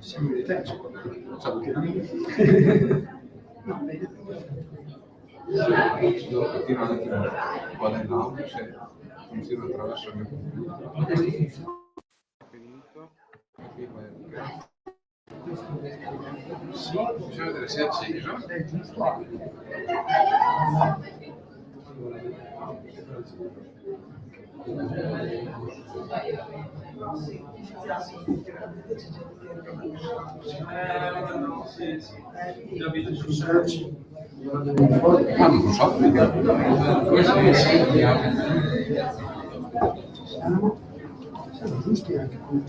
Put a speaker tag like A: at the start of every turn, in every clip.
A: Simile te,
B: Devo capire anche qual è l'audio, se funziona attraverso il mio computer. Finito. Sì, bisogna vedere se è acceso. Ma non lo so, come si
A: siamo giusti anche qui.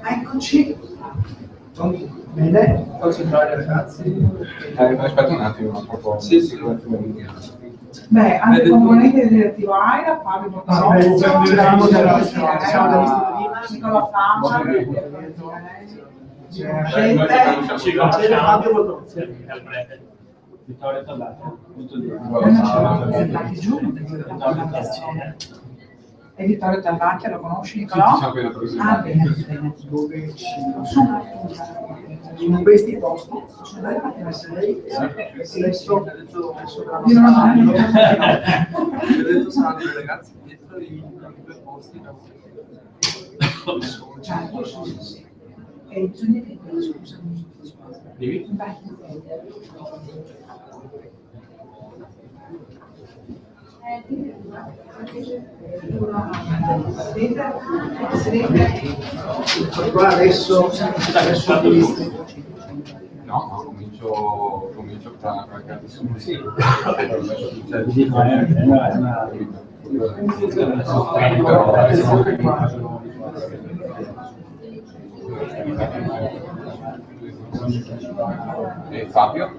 A: Eccoci. Bene, concentrare ragazzi.
B: Aspetta un attimo, proprio. Sì.
C: Beh, anche componente direttivo AIRA, Fabio Montazzo,
A: C'eravamo già
C: visti Nicola Fama,
A: c'era Fabio Montazzo.
D: Vittorio Tabacco,
C: e Vittorio Talvacchia, lo conosci Nicolò?
B: Sì,
C: Ah, bene, bene.
A: Dove in questi posti sono arrivati a essere lei adesso
C: Io non ho
A: ho detto saranno dei ragazzi dietro i due posti
C: certo, sì. E bisogna che scusa.
B: Dimmi.
C: Vai.
A: qua adesso
B: No, comincio tra ragazzi. Sì. E Fabio?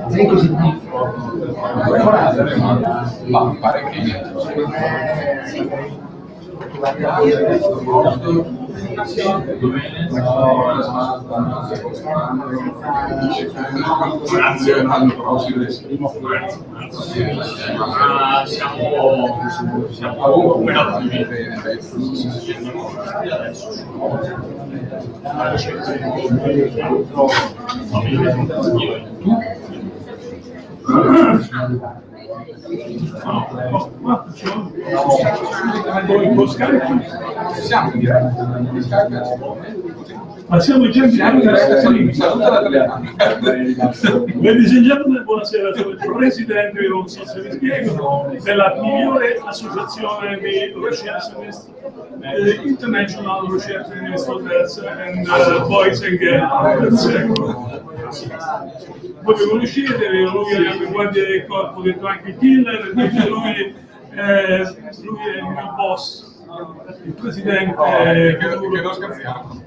A: sei così
B: Ma mi pare che grazie l'anno prossimo siamo come siamo in diretta.
E: Ma siamo già in diretta. Ladies and gentlemen, buonasera, sono il presidente, non so se vi spiego, della migliore associazione di receptionist, International Receptionist Hotels and Boys and Girls. Voi lo conoscete, lui è la guardia del corpo, detto anche il killer, lui è il mio boss. Il presidente
B: che non scherziamo.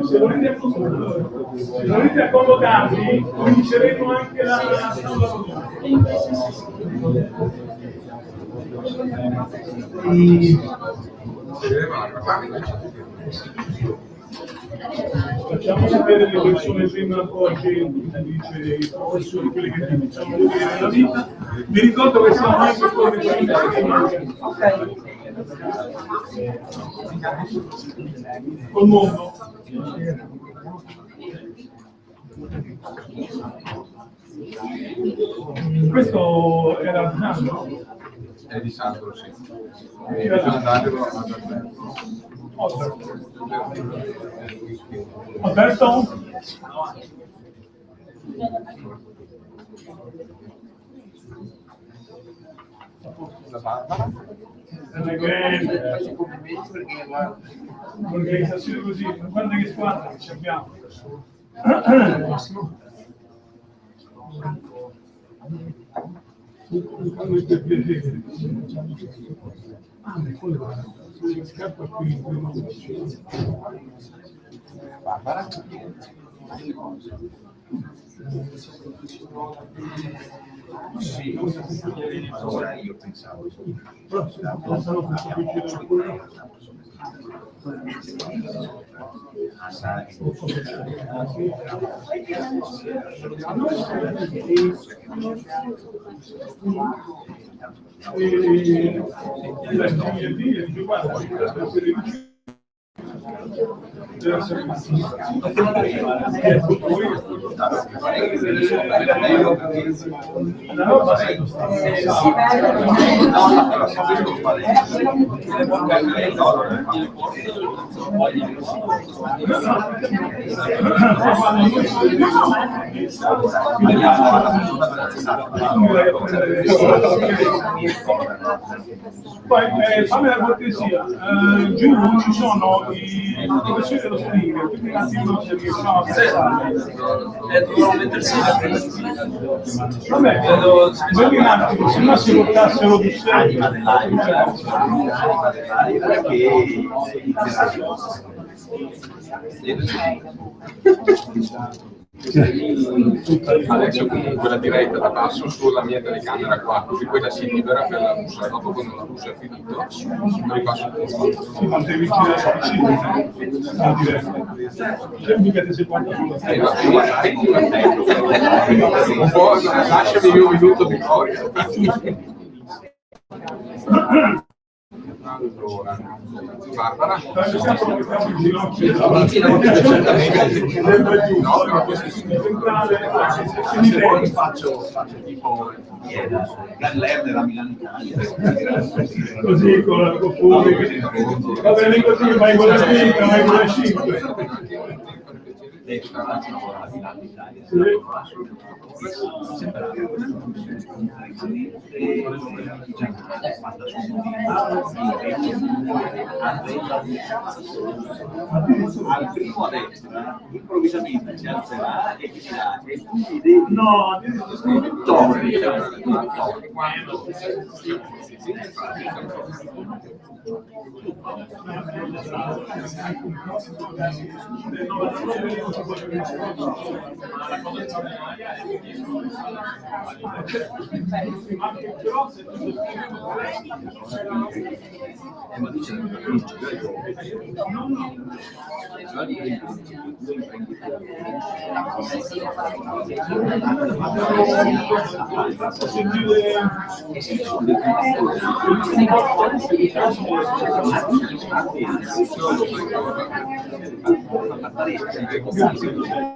E: Se volete accomodarvi, cominceremo anche la facciamo sapere le persone prima, poi che dice i professori, quelli che diciamo nella vita. Vi ricordo che siamo anche con col mondo. Questo era Sandro?
B: È di Sandro, sì. Bisogna darglielo a
E: Alberto?
B: La Barbara?
E: L'organizzazione così, guarda che squadra che ci abbiamo. si scappa qui.
B: Barbara?
A: Sì, ora io pensavo.
E: Pensavo che si vicino pure. Poi fammi la cortesia, giù ci sono i professori dello stringere, quindi un attimo se riusciamo a passare.
A: Dovrò mettersi
E: Vabbè, vedi un attimo, se no si portassero di sé.
B: Adesso comunque la diretta la passo sulla mia telecamera qua, così quella si libera per la russa, dopo quando la russa è finito, lo ripasso tutto.
E: Si mantiene vicino alla diretta. Mica ti sei guardato sulla
B: Un po', lasciami io un minuto di gloria. Allora, Barbara?
A: faccio tipo Galler della Milano Italia.
E: Così con la fuori. Va bene così, vai con la 5, vai con la 5.
A: Al primo a destra improvvisamente si alzerà e dirà e tu mi devi
E: No, Grazie.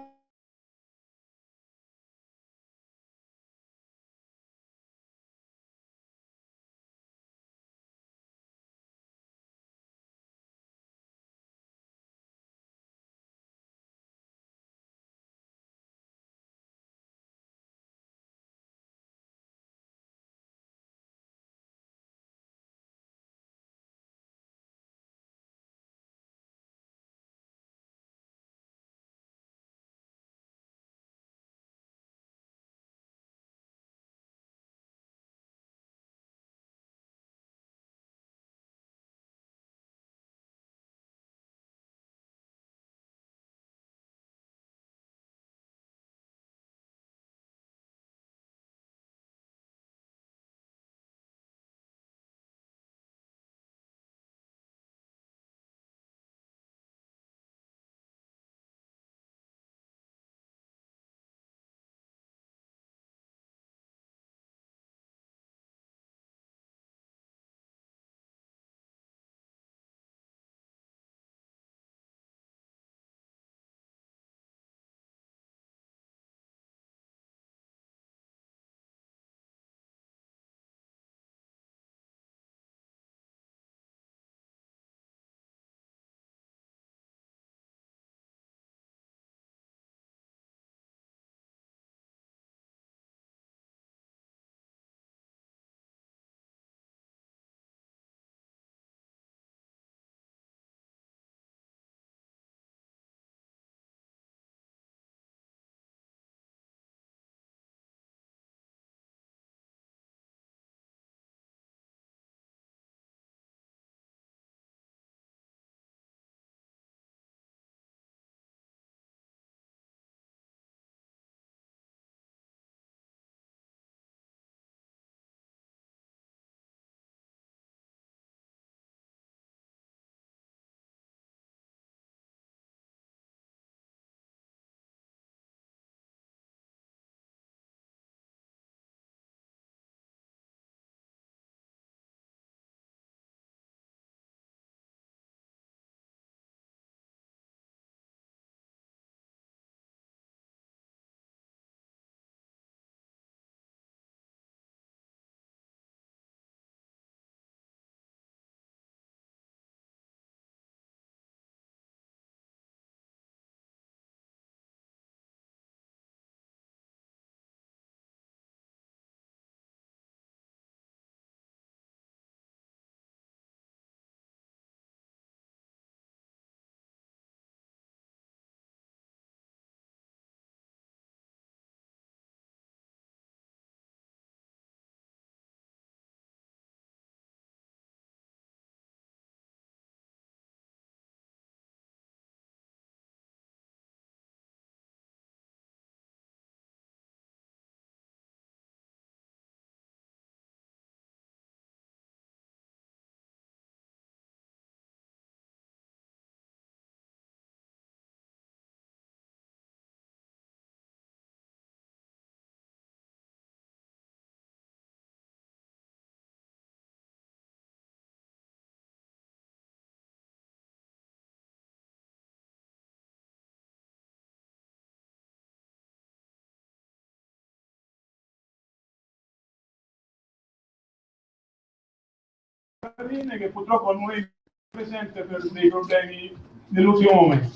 E: Carline, che purtroppo non è presente per dei problemi dell'ultimo momento.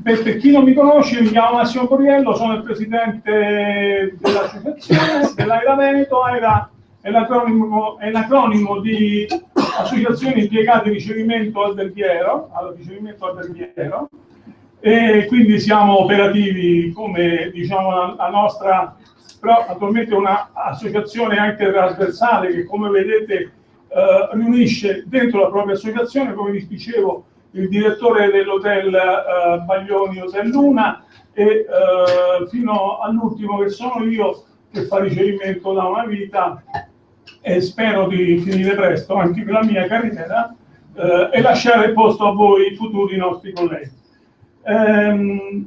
E: Per chi non mi conosce, mi chiamo Massimo Coriello, sono il presidente dell'associazione dell'AIRA Veneto. AIRA è l'acronimo di Associazioni Impiegati Ricevimento Alberghiero, e quindi siamo operativi come, diciamo, la nostra, però attualmente un'associazione anche trasversale che, come vedete, riunisce dentro la propria associazione, come vi dicevo, il direttore dell'hotel Baglioni Hotel Luna e fino all'ultimo che sono io, che fa ricevimento da una vita e spero di finire presto anche con la mia carriera e lasciare il posto a voi futuri nostri colleghi.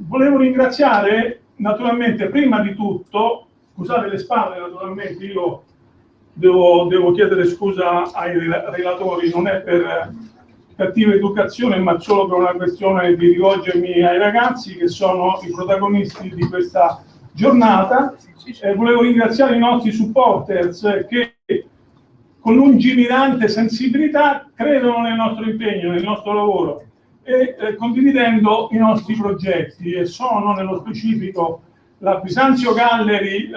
E: Volevo ringraziare naturalmente, prima di tutto, scusate le spalle, naturalmente io devo chiedere scusa ai relatori, non è per cattiva educazione, ma solo per una questione di rivolgermi ai ragazzi che sono i protagonisti di questa giornata. Volevo ringraziare i nostri supporters che con lungimirante sensibilità credono nel nostro impegno, nel nostro lavoro e condividendo i nostri progetti, e sono nello specifico la Bisanzio Gallery,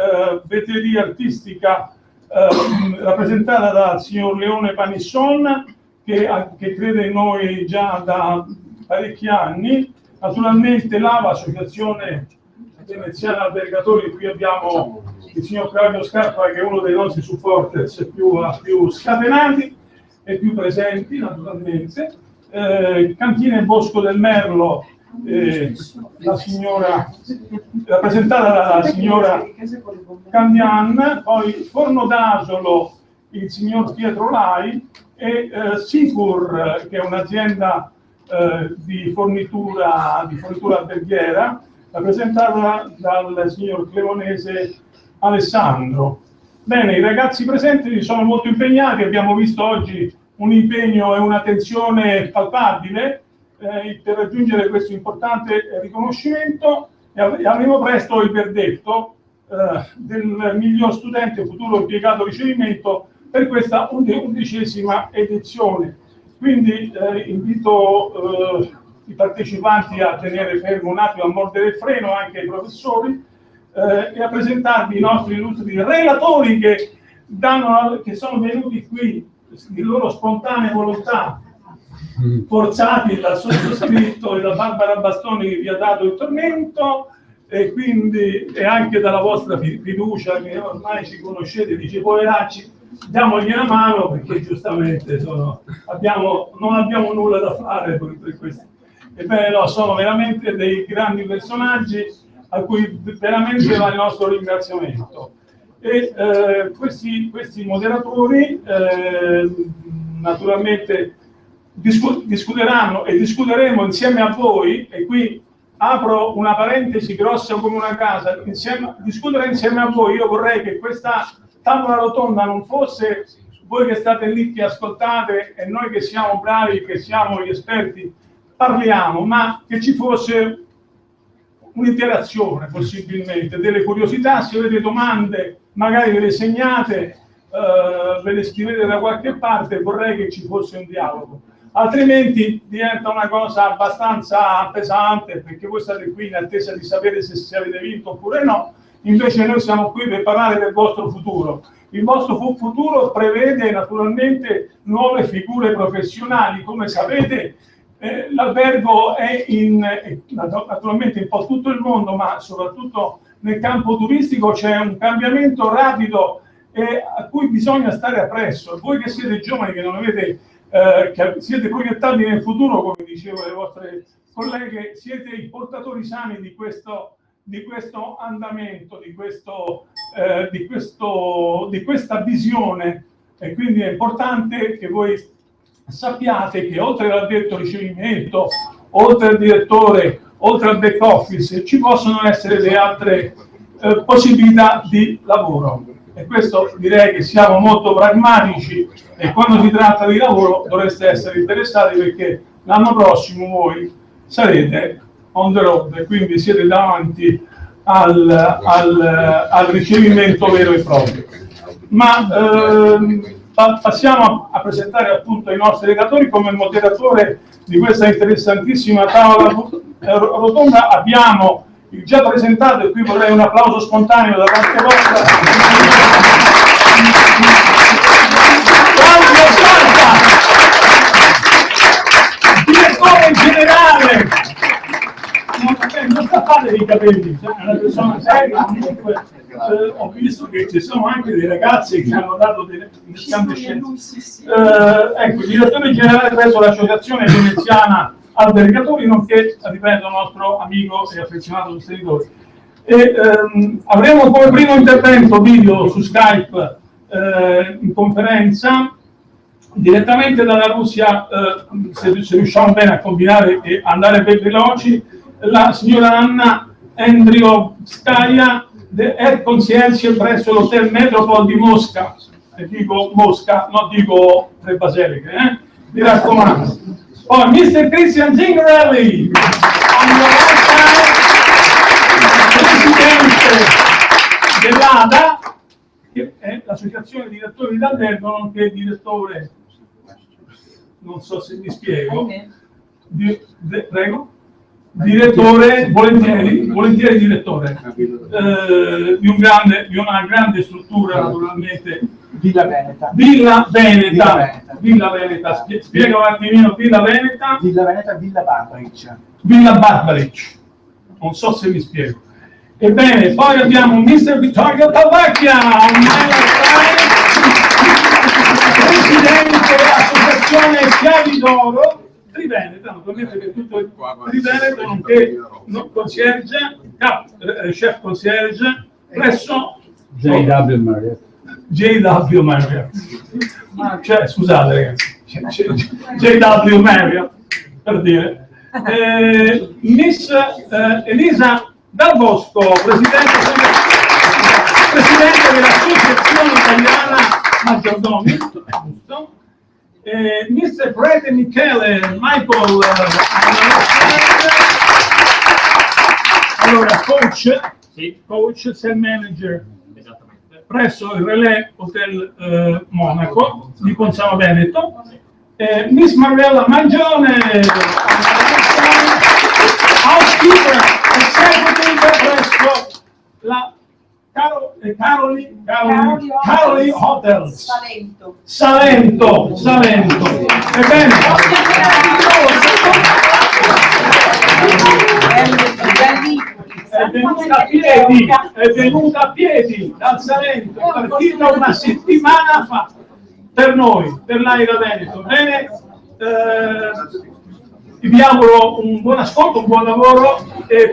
E: vetreria artistica rappresentata dal signor Leone Panisson, che crede in noi già da parecchi anni, naturalmente l'AVA, Associazione Veneziana Albergatori. Qui abbiamo il signor Claudio Scarpa, che è uno dei nostri supporters più scatenati e più presenti, naturalmente. Cantine Bosco del Merlo, la signora, rappresentata dalla signora Candian, poi Forno d'Asolo, il signor Pietro Lai, e Sicur, che è un'azienda di fornitura alberghiera, rappresentata dal signor Clemonese Alessandro. Bene, i ragazzi presenti sono molto impegnati, abbiamo visto oggi un impegno e una tensione palpabile per raggiungere questo importante riconoscimento, e avremo presto il verdetto del miglior studente futuro impiegato ricevimento per questa 11ª edizione. Quindi invito i partecipanti a tenere fermo un attimo, a mordere il freno, anche i professori, e a presentarvi i nostri illustri relatori che sono venuti qui di loro spontanea volontà, forzati dal sottoscritto e da Barbara Bastoni, che vi ha dato il tormento, e quindi anche dalla vostra fiducia, che ormai ci conoscete. Dice: poveracci, diamogli una mano, perché giustamente non abbiamo nulla da fare per questo. Ebbene no, sono veramente dei grandi personaggi a cui veramente va il nostro ringraziamento. E questi moderatori naturalmente discuteranno e discuteremo insieme a voi, e qui apro una parentesi grossa come una casa, discutere insieme a voi. Io vorrei che questa tavola rotonda non fosse voi che state lì che ascoltate e noi che siamo bravi, che siamo gli esperti, parliamo, ma che ci fosse un'interazione, possibilmente, delle curiosità. Se avete domande magari ve le segnate, ve le scrivete da qualche parte, vorrei che ci fosse un dialogo, altrimenti diventa una cosa abbastanza pesante, perché voi state qui in attesa di sapere se avete vinto oppure no. Invece noi siamo qui per parlare del vostro futuro. Il vostro futuro prevede naturalmente nuove figure professionali. Come sapete, l'albergo è naturalmente un po' tutto il mondo, ma soprattutto nel campo turistico c'è un cambiamento rapido e a cui bisogna stare appresso. Voi che siete giovani, che non avete, che siete proiettati nel futuro, come dicevo le vostre colleghe, siete i portatori sani di questo andamento, di questa visione, e quindi è importante che voi sappiate che oltre all'addetto ricevimento, oltre al direttore, oltre al back office, ci possono essere le altre possibilità di lavoro, e questo direi che siamo molto pragmatici, e quando si tratta di lavoro dovreste essere interessati, perché l'anno prossimo voi sarete on the road, e quindi siete davanti al ricevimento vero e proprio. Ma passiamo a presentare appunto i nostri relatori. Come moderatore di questa interessantissima tavola rotonda abbiamo il già presentato, e qui vorrei un applauso spontaneo da parte vostra, Claudio Santa, direttore generale. Non tappatevi i capelli, è una persona seria. Comunque ho visto che ci sono anche dei ragazzi che hanno dato delle incandescenze. Ecco, il direttore generale presso l'associazione veneziana albergatori, nonché, ripeto, nostro amico e affezionato sostenitore. Avremo come primo intervento video su Skype in conferenza direttamente dalla Russia, se riusciamo bene a combinare e andare per veloci, la signora Anna Andriovskaya, Air Concierge presso l'Hotel Metropole di Mosca. E dico Mosca, non dico Tre Baseliche, mi raccomando. Poi Mr. Christian Zingarelli, presidente dell'ADA, che è l'associazione dei direttori d'albergo, nonché direttore, non so se mi spiego, prego, direttore, volentieri direttore, di una grande struttura, naturalmente.
F: Villa Veneta.
E: Spiega un attimino Villa Veneta.
F: Villa Veneta, Villa Barbaric.
E: Villa Barbaric. Non so se mi spiego. Ebbene, poi abbiamo Mr. Vittorio Tavacchia, presidente dell'associazione Schiavi d'Oro Triveneto, naturalmente che tutto il Triveneto, nonché chef concierge presso
D: JW Marriott.
E: JW Marriott. Cioè, scusate ragazzi, JW Marriott, per dire. Miss Elisa Dal Bosco, presidente dell'Associazione Italiana Maggiordomi, giusto? Mr. Prete Michele Michael, allora coach, sales manager presso il Relais Hotel Monaco di Ponzano Veneto. Miss Mariella Mangione, housekeeper executive presso la Caroli Hotels Salento. Ebbene, è venuta a piedi dal Salento, è partita una settimana fa per noi, per l'Aira Veneto. Bene, vi auguro un buon ascolto, un buon lavoro e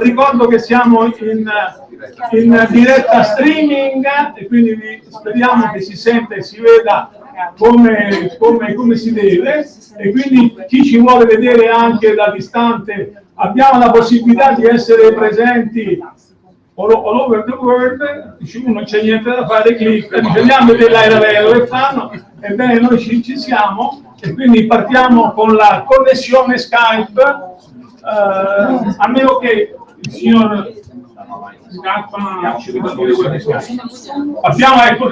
E: ricordo che siamo in diretta streaming e quindi speriamo che si senta e si veda come si deve, e quindi chi ci vuole vedere anche da distante abbiamo la possibilità di essere presenti all over the world. Non c'è niente da fare, clic, vediamo dell'Aira Veneto che fanno. Ebbene, noi ci siamo e quindi partiamo con la connessione Skype, a meno che il signor Scappa ci debba dire quello che Skype. Abbiamo ecco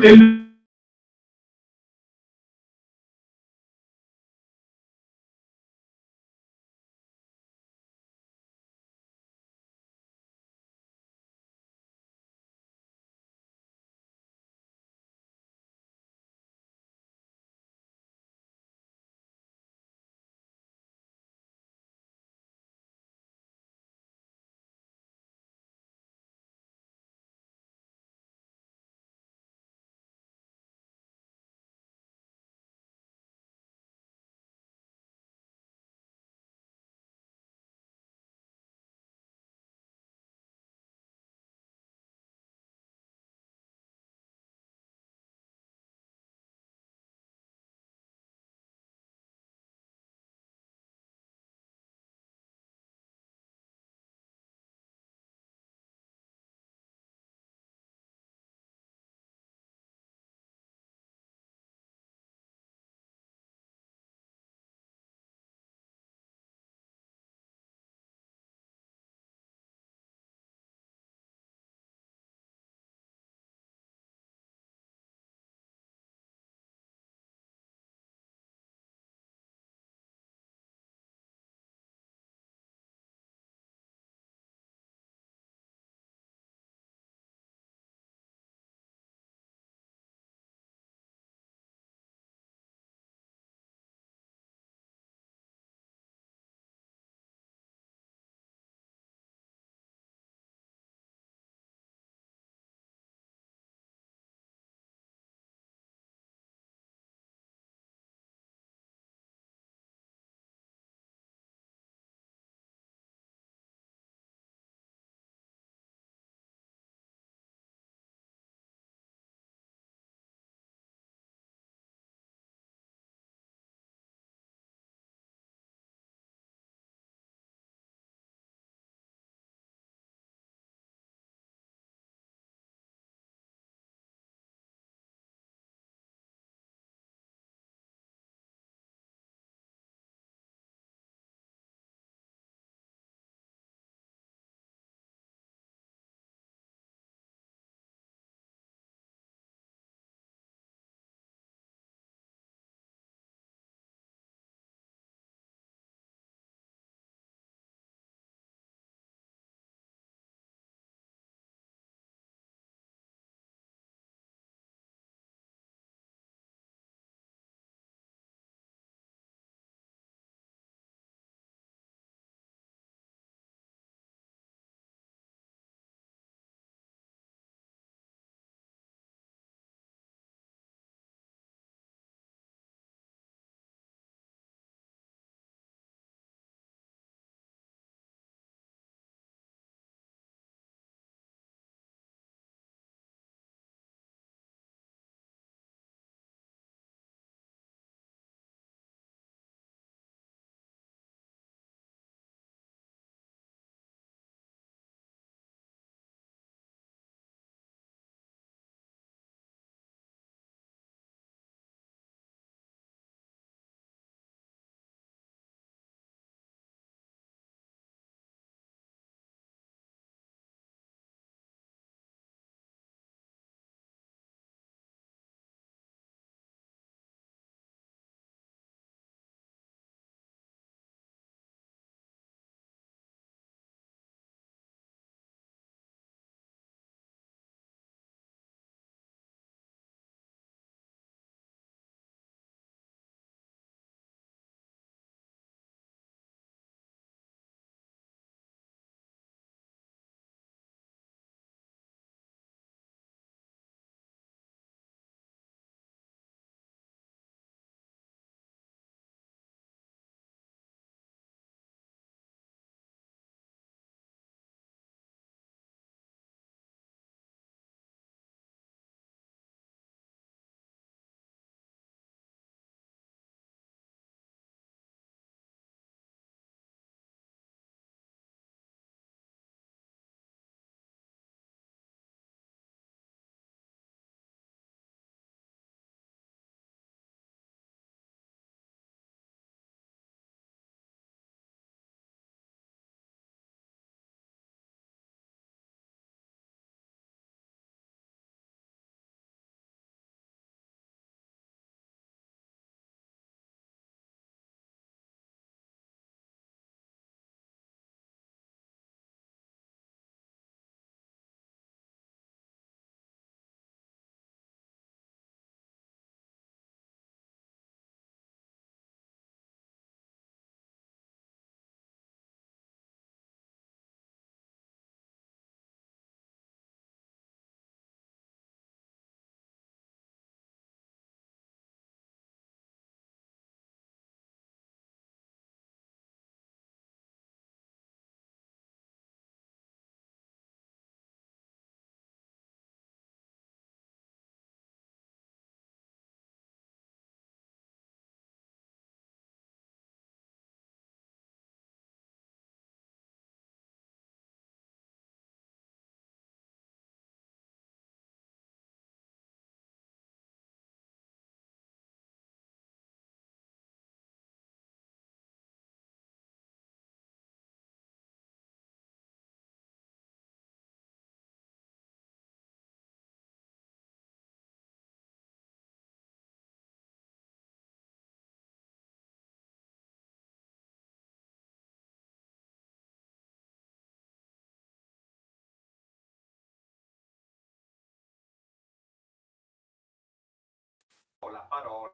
A: la parola,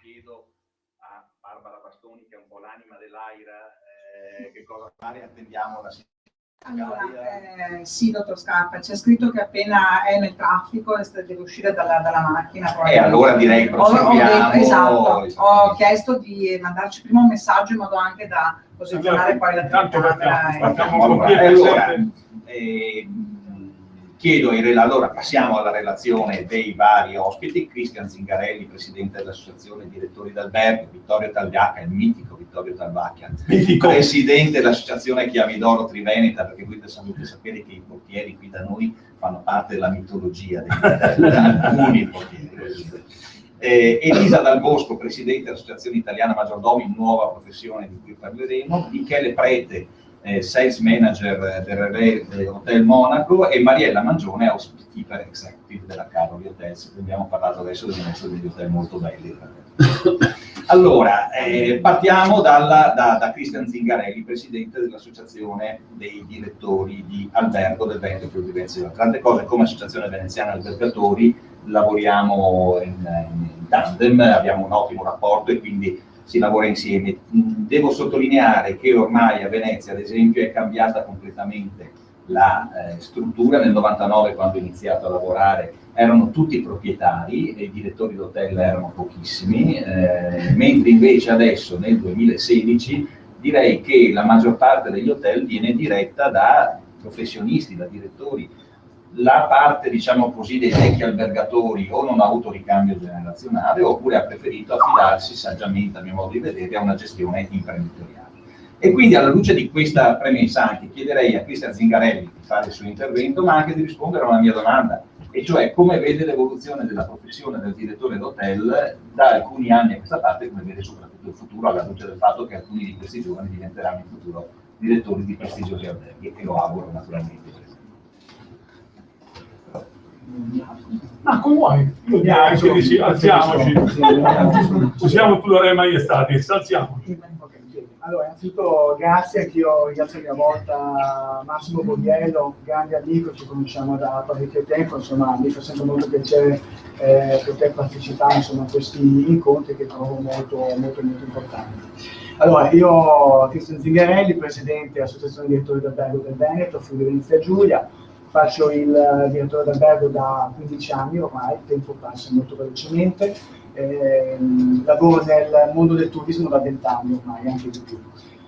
A: chiedo a Barbara Bastoni, che è un po' l'anima dell'AIRA, che cosa fare, attendiamo la
C: Allora, sì, dottor Scarpa, c'è scritto che appena è nel traffico deve uscire dalla macchina.
A: E allora direi proseguiamo.
C: Esatto, ho chiesto di mandarci prima un messaggio in modo anche da posizionare poi la telecamera.
A: Chiedo allora passiamo alla relazione dei vari ospiti. Cristian Zingarelli, presidente dell'associazione direttori d'albergo, Vittorio Tagliacca, il mitico Vittorio Tagliacca, presidente dell'associazione Chiavi d'Oro Triveneta, perché voi dovete sapere che i portieri qui da noi fanno parte della mitologia di alcuni portieri. Elisa Dal Bosco, presidente dell'associazione italiana maggiordomi, nuova professione di cui parleremo, Michele Prete, sales manager del Hotel Monaco, e Mariella Mangione, housekeeper executive della Caroli Hotels. Abbiamo parlato adesso degli hotel molto belli. Allora, partiamo da Cristian Zingarelli, presidente dell'associazione dei direttori di albergo del Veneto Friuli Venezia. Tante cose, come associazione veneziana albergatori lavoriamo in tandem, abbiamo un ottimo rapporto e quindi si lavora insieme. Devo sottolineare che ormai a Venezia, ad esempio, è cambiata completamente la struttura. Nel 99, quando ho iniziato a lavorare, erano tutti proprietari e i direttori d'hotel erano pochissimi, mentre invece adesso, nel 2016, direi che la maggior parte degli hotel viene diretta da professionisti, da direttori. La parte, diciamo così, dei vecchi albergatori o non ha avuto ricambio generazionale oppure ha preferito affidarsi saggiamente, a mio modo di vedere, a una gestione imprenditoriale. E quindi, alla luce di questa premessa, anche chiederei a Cristian Zingarelli di fare il suo intervento, ma anche di rispondere a una mia domanda, e cioè come vede l'evoluzione della professione del direttore d'hotel da alcuni anni a questa parte, come vede soprattutto il futuro, alla luce del fatto che alcuni di questi giovani diventeranno in futuro direttori di prestigiosi alberghi, e lo auguro naturalmente.
E: Ma come vuoi? Io direi che sì, alziamoci. Usiamo tu la Re Maiestatis, alziamoci.
F: Allora, innanzitutto grazie, anch'io ringrazio a mia volta Massimo Boviello, grande amico, ci conosciamo da parecchio tempo, insomma mi fa sempre molto piacere poter partecipare, insomma, a questi incontri che trovo molto importanti. Allora, io Cristian Zingarelli, presidente dell'Associazione Direttori d'Albergo del Veneto, Friuli Venezia Giulia. Faccio il direttore d'albergo da 15 anni ormai, il tempo passa molto velocemente, lavoro nel mondo del turismo da 20 anni ormai, anche di più.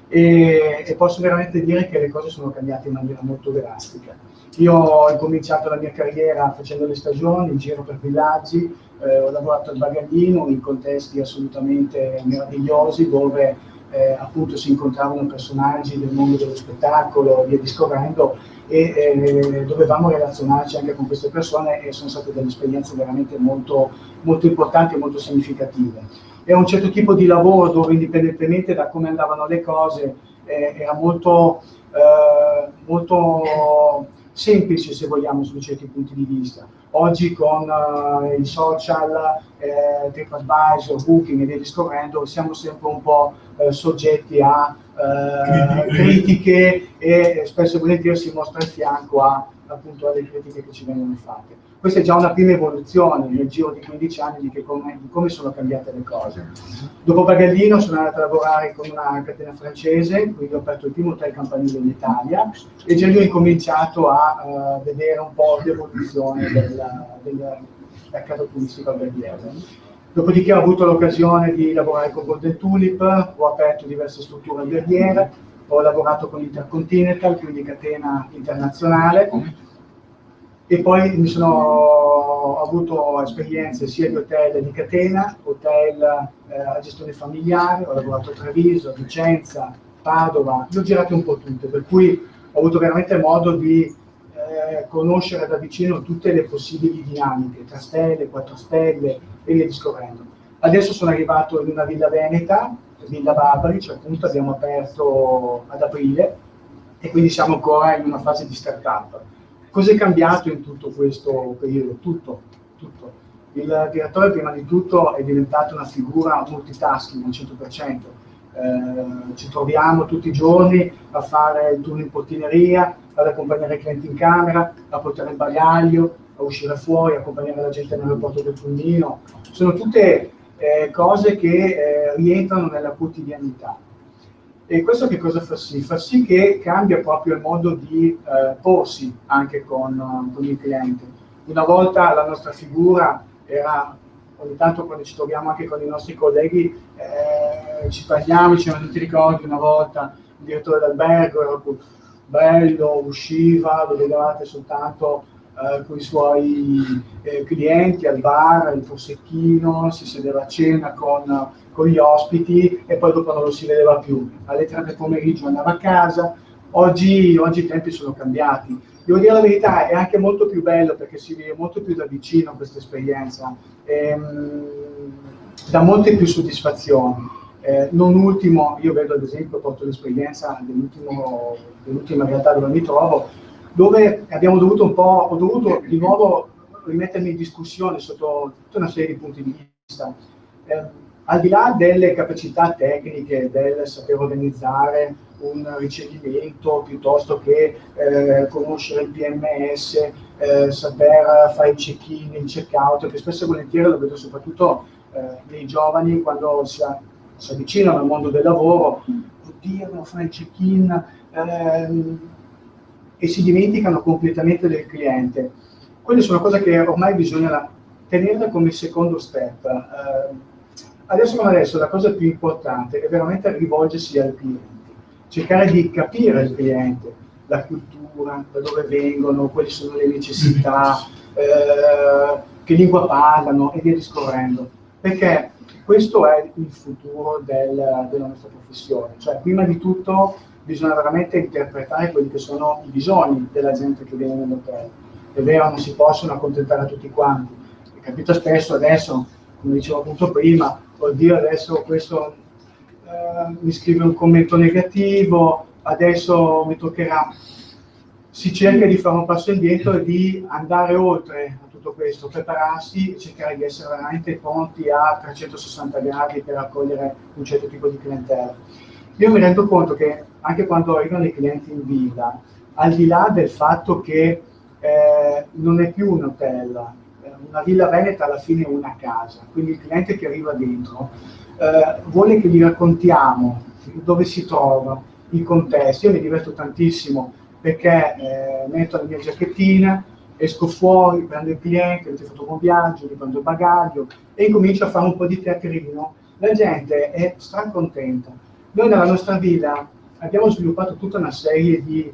F: E posso veramente dire che le cose sono cambiate in maniera molto drastica. Io ho cominciato la mia carriera facendo le stagioni, in giro per villaggi, ho lavorato al bagaglino in contesti assolutamente meravigliosi dove appunto si incontravano personaggi del mondo dello spettacolo, via discorrendo, e dovevamo relazionarci anche con queste persone, e sono state delle esperienze veramente molto importanti e molto significative. È un certo tipo di lavoro dove, indipendentemente da come andavano le cose, era molto semplice, se vogliamo, su certi punti di vista. Oggi con i social, TripAdvisor, Booking e via discorrendo, siamo sempre un po' soggetti a critiche, e spesso e volentieri si mostra il fianco appunto alle critiche che ci vengono fatte. Questa è già una prima evoluzione nel giro di 15 anni di come sono cambiate le cose. Dopo Bagallino sono andato a lavorare con una catena francese, quindi ho aperto il primo hotel campanile in Italia, e già lì ho incominciato a vedere un po' l'evoluzione del mercato turistico alberghiero. Dopodiché ho avuto l'occasione di lavorare con Golden Tulip, ho aperto diverse strutture alberghiere, ho lavorato con Intercontinental, quindi catena internazionale, e poi ho avuto esperienze sia di hotel di catena, hotel a gestione familiare, ho lavorato a Treviso, a Vicenza, Padova, le ho girate un po' tutte, per cui ho avuto veramente modo di conoscere da vicino tutte le possibili dinamiche, 3 stelle, 4 stelle e via discorrendo. Adesso sono arrivato in una villa veneta, Villa Barbaric, appunto abbiamo aperto ad aprile, e quindi siamo ancora in una fase di start-up. Cosa è cambiato in tutto questo periodo? Tutto. Il direttore, prima di tutto, è diventato una figura multitasking al 100%. Ci troviamo tutti i giorni a fare il turno in portineria, ad accompagnare i clienti in camera, a portare il bagaglio, a uscire fuori, accompagnare la gente nell'aeroporto del Pundino, sono tutte cose che rientrano nella quotidianità. E questo che cosa fa sì? Fa sì che cambia proprio il modo di porsi anche con il cliente. Una volta la nostra figura era, ogni tanto quando ci troviamo anche con i nostri colleghi, ci parliamo, diciamo, non ti ricordi una volta il direttore d'albergo era bello, usciva, lo vedevate soltanto con i suoi clienti al bar, il prosecchino, si sedeva a cena con gli ospiti e poi dopo non lo si vedeva più. Alle 3 del pomeriggio andava a casa. Oggi i tempi sono cambiati. Devo dire la verità, è anche molto più bello perché si vive molto più da vicino questa esperienza, dà molte più soddisfazioni. Non ultimo, io vedo ad esempio, porto l'esperienza dell'ultima realtà dove mi trovo, dove ho dovuto di nuovo rimettermi in discussione sotto tutta una serie di punti di vista. Al di là delle capacità tecniche, del saper organizzare un ricevimento piuttosto che conoscere il PMS, saper fare il check-in, il check-out, che spesso e volentieri lo vedo soprattutto nei giovani quando si avvicinano al mondo del lavoro, oddio, devo fare il check-in, e si dimenticano completamente del cliente. Quelle sono cose che ormai bisogna tenere come secondo step. Adesso come adesso la cosa più importante è veramente rivolgersi al cliente, cercare di capire il cliente, la cultura, da dove vengono, quali sono le necessità, che lingua parlano e via discorrendo, perché questo è il futuro della nostra professione. Cioè, prima di tutto bisogna veramente interpretare quelli che sono i bisogni della gente che viene nell'hotel. È vero, non si possono accontentare tutti quanti. Mi capita spesso adesso, come dicevo appunto prima, oddio adesso questo mi scrive un commento negativo, adesso mi toccherà. Si cerca di fare un passo indietro e di andare oltre a tutto questo, prepararsi e cercare di essere veramente pronti a 360 gradi per accogliere un certo tipo di clientela. Io mi rendo conto che anche quando arrivano i clienti in villa, al di là del fatto che non è più un hotel, una villa veneta alla fine è una casa, quindi il cliente che arriva dentro vuole che gli raccontiamo dove si trova, il contesto. Io mi diverto tantissimo perché metto la mia giacchettina, esco fuori, prendo il cliente, gli faccio un viaggio, gli prendo il bagaglio e incomincio a fare un po' di teatrino. La gente è stracontenta. Noi nella nostra villa abbiamo sviluppato tutta una serie di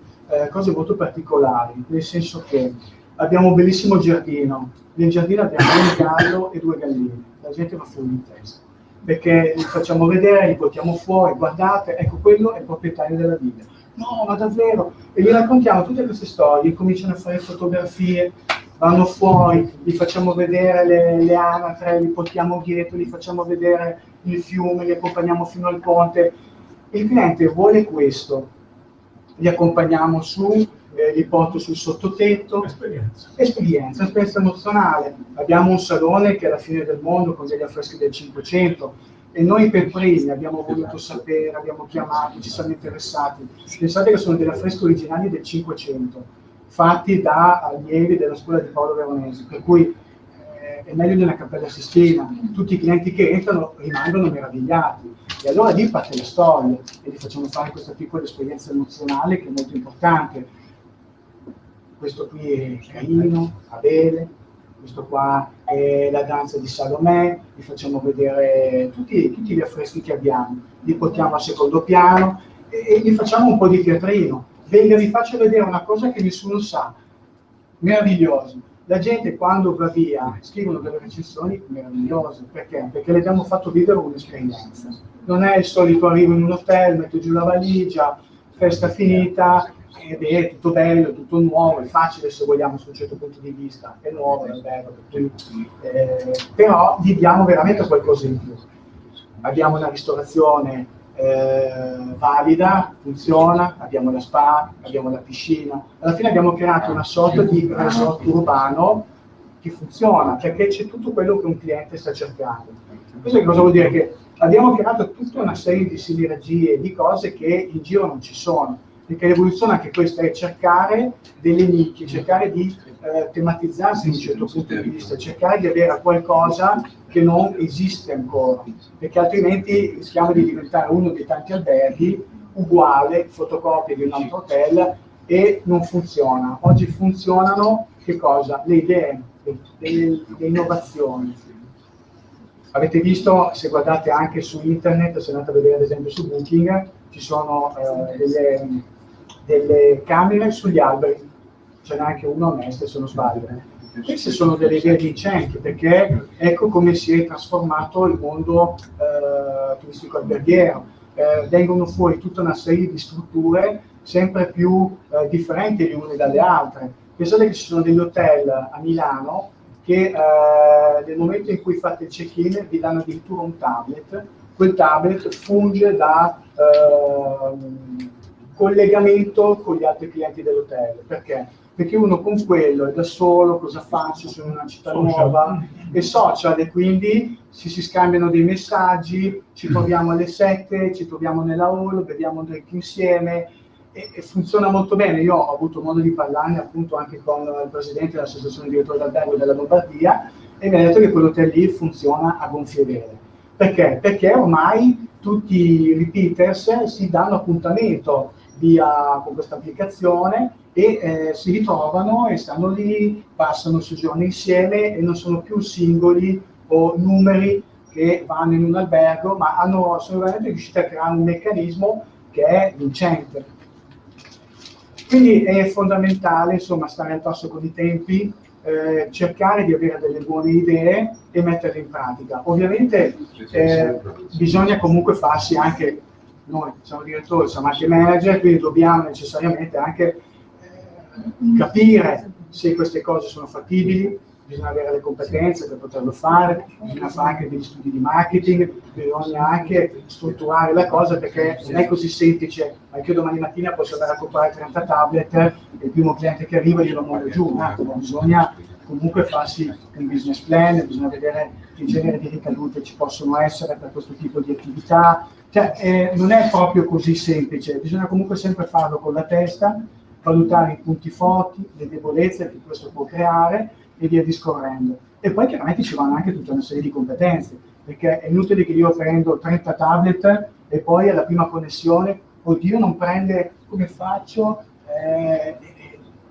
F: cose molto particolari, nel senso che abbiamo un bellissimo giardino. Nel giardino abbiamo un gallo e 2 galline. La gente va fuori in testa, perché li facciamo vedere, li portiamo fuori, guardate, ecco, quello è il proprietario della villa. No, ma davvero? E gli raccontiamo tutte queste storie, cominciano a fare fotografie, vanno fuori, gli facciamo vedere le anatre, li portiamo dietro, gli facciamo vedere il fiume, li accompagniamo fino al ponte. Il cliente vuole questo, li accompagniamo su, li porto sul sottotetto. Esperienza emozionale. Abbiamo un salone che è la fine del mondo con degli affreschi del 500 e noi per primi abbiamo voluto sapere, abbiamo chiamato, ci siamo interessati. Pensate che sono degli affreschi originali del 500, fatti da allievi della scuola di Paolo Veronesi, per cui è meglio di una Cappella Sistina. Tutti i clienti che entrano rimangono meravigliati. E allora lì parte la storia e gli facciamo fare questa piccola esperienza emozionale che è molto importante. Questo qui è Caino, Abele, questo qua è la danza di Salomè, vi facciamo vedere tutti gli affreschi che abbiamo, li portiamo al secondo piano e gli facciamo un po' di teatrino. Venga, vi faccio vedere una cosa che nessuno sa, meraviglioso. La gente quando va via scrivono delle recensioni meravigliose, perché? Perché le abbiamo fatto vivere un'esperienza. Non è il solito arrivo in un hotel, metto giù la valigia, festa finita, ed è tutto bello, tutto nuovo, è facile se vogliamo su un certo punto di vista, è nuovo, è bello, però gli diamo veramente qualcosa in più. Abbiamo una ristorazione valida, funziona, abbiamo la spa, abbiamo la piscina, alla fine abbiamo creato una sorta di resort urbano che funziona, perché c'è tutto quello che un cliente sta cercando. Questo che cosa vuol dire? Che abbiamo creato tutta una serie di sinergie, di cose che in giro non ci sono, perché l'evoluzione anche questa è cercare delle nicchie, cercare di tematizzarsi da un certo punto di vista, cercare di avere qualcosa che non esiste ancora, perché altrimenti rischiamo di diventare uno dei tanti alberghi uguale, fotocopia di un altro hotel, e non funziona. Oggi funzionano che cosa? Le idee, le innovazioni. Avete visto, se guardate anche su internet, se andate a vedere ad esempio su Booking, ci sono delle camere sugli alberi, ce n'è anche uno a Mestre se non sbaglio. Queste sono delle idee vincenti, perché ecco come si è trasformato il mondo turistico alberghiero. Vengono fuori tutta una serie di strutture sempre più differenti le une dalle altre. Pensate che ci sono degli hotel a Milano che nel momento in cui fate il check-in vi danno addirittura un tablet. Quel tablet funge da collegamento con gli altri clienti dell'hotel. Perché? Perché uno con quello è da solo, cosa faccio, sono in una città nuova, è social, e quindi si scambiano dei messaggi, ci troviamo alle 7, ci troviamo nella hall, beviamo un drink insieme, e funziona molto bene. Io ho avuto modo di parlarne appunto anche con il presidente dell'associazione direttori d'albergo della Lombardia, e mi ha detto che quell'hotel lì funziona a gonfie vele. Perché? Perché ormai tutti i repeaters si danno appuntamento con questa applicazione e si ritrovano e stanno lì, passano i soggiorni insieme e non sono più singoli o numeri che vanno in un albergo, ma sono veramente riusciti a creare un meccanismo che è vincente. Quindi è fondamentale, insomma, stare al passo con i tempi, cercare di avere delle buone idee e metterle in pratica. Ovviamente bisogna comunque farsi anche, noi siamo direttori, siamo anche manager, quindi dobbiamo necessariamente anche capire se queste cose sono fattibili, bisogna avere le competenze per poterlo fare, bisogna fare anche degli studi di marketing, bisogna anche strutturare la cosa, perché non è così semplice, anche io domani mattina posso andare a comprare 30 tablet e il primo cliente che arriva glielo mando giù, un attimo, bisogna comunque farsi un business plan, bisogna vedere che genere di ricadute ci possono essere per questo tipo di attività, cioè non è proprio così semplice, bisogna comunque sempre farlo con la testa, valutare i punti forti, le debolezze che questo può creare e via discorrendo. E poi chiaramente ci vanno anche tutta una serie di competenze, perché è inutile che io prendo 30 tablet e poi alla prima connessione, oddio non prende, come faccio?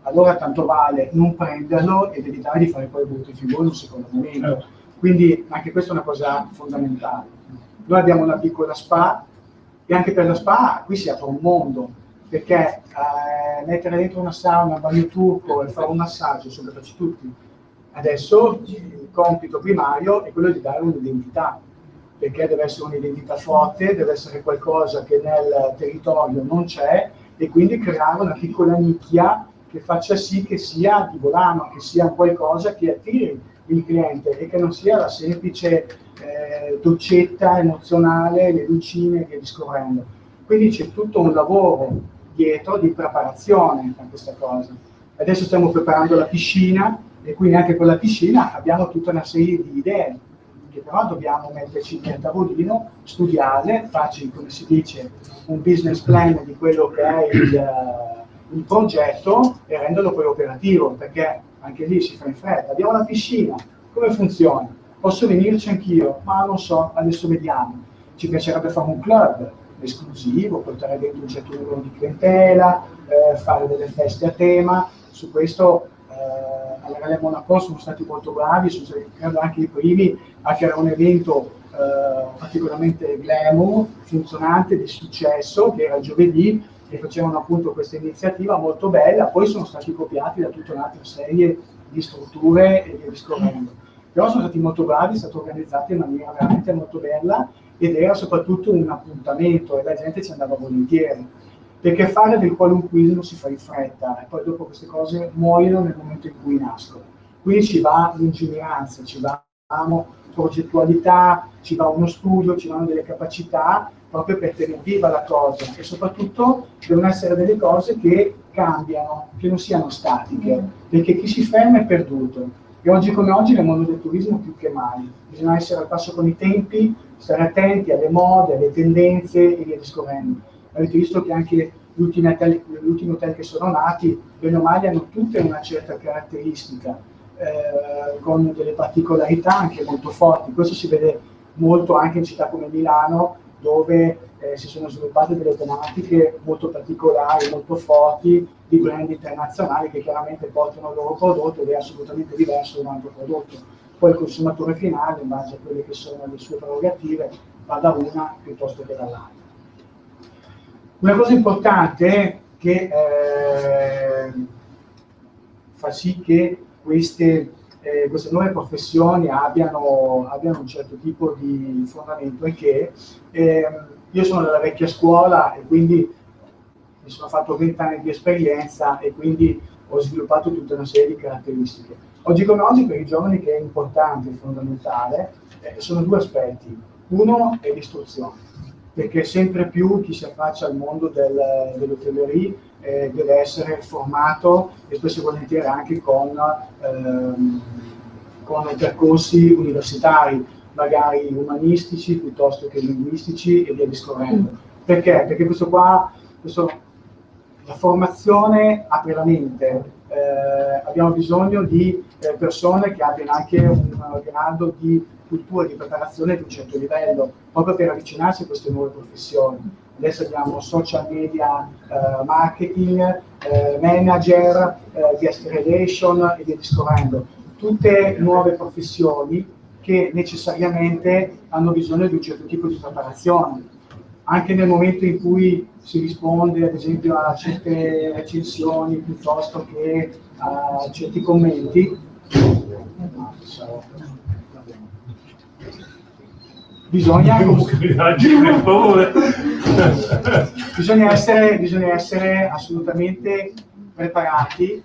F: Allora tanto vale non prenderlo ed evitare di fare poi brutte figure in un secondo momento. Quindi anche questa è una cosa fondamentale. Noi abbiamo una piccola spa e anche per la spa qui si apre un mondo, perché mettere dentro una sauna, un bagno turco e fare un massaggio sono capaci tutti. Adesso il compito primario è quello di dare un'identità, perché deve essere un'identità forte, deve essere qualcosa che nel territorio non c'è, e quindi creare una piccola nicchia che faccia sì che sia di volano, che sia qualcosa che attiri il cliente e che non sia la semplice doccetta emozionale, le lucine e via discorrendo. Quindi c'è tutto un lavoro dietro di preparazione a questa cosa. Adesso stiamo preparando la piscina e quindi anche con la piscina abbiamo tutta una serie di idee che però dobbiamo metterci a tavolino, studiarle, farci, come si dice, un business plan di quello che è il progetto e renderlo poi operativo, perché anche lì si fa in fretta. Abbiamo la piscina, come funziona? Posso venirci anch'io? Ma non so, adesso vediamo. Ci piacerebbe fare un club esclusivo, portare dentro un certo numero di clientela, fare delle feste a tema. Su questo alla Galea Monaco sono stati molto bravi, sono stati creando anche i primi a creare un evento particolarmente glamour, funzionante, di successo, che era il giovedì, e facevano appunto questa iniziativa molto bella. Poi sono stati copiati da tutta un'altra serie di strutture e via discorrendo. Però sono stati molto bravi, è stato organizzato in maniera veramente molto bella ed era soprattutto un appuntamento e la gente ci andava volentieri, perché fare del qualunquismo si fa in fretta e poi dopo queste cose muoiono nel momento in cui nascono. Quindi ci va lungimiranza, ci va progettualità, ci va uno studio, ci vanno delle capacità proprio per tenere viva la cosa, e soprattutto devono essere delle cose che cambiano, che non siano statiche, perché chi si ferma è perduto. E oggi come oggi nel mondo del turismo più che mai bisogna essere al passo con i tempi, stare attenti alle mode, alle tendenze e via discorrendo. Avete visto che anche gli ultimi hotel che sono nati, bene o male, hanno tutte una certa caratteristica, con delle particolarità anche molto forti. Questo si vede molto anche in città come Milano, dove si sono sviluppate delle tematiche molto particolari, molto forti, di brand internazionali che chiaramente portano il loro prodotto ed è assolutamente diverso da un altro prodotto. Poi il consumatore finale, in base a quelle che sono le sue prerogative, va da una piuttosto che dall'altra. Una cosa importante che fa sì che queste nuove professioni abbiano un certo tipo di fondamento è che io sono della vecchia scuola e quindi mi sono fatto 20 anni di esperienza e quindi ho sviluppato tutta una serie di caratteristiche. Oggi come oggi per i giovani che è importante, fondamentale, sono due aspetti. Uno è l'istruzione, perché sempre più chi si affaccia al mondo dell'hotellerie deve essere formato e spesso e volentieri anche con percorsi universitari, magari umanistici piuttosto che linguistici e via discorrendo. Perché? Perché la formazione apre la mente. Abbiamo bisogno di persone che abbiano anche un grado di cultura e di preparazione di un certo livello, proprio per avvicinarsi a queste nuove professioni. Adesso abbiamo social media, marketing, manager, guest relation e via discorrendo. Tutte nuove professioni che necessariamente hanno bisogno di un certo tipo di preparazione. Anche nel momento in cui si risponde, ad esempio, a certe recensioni piuttosto che a certi commenti, bisogna essere assolutamente preparati.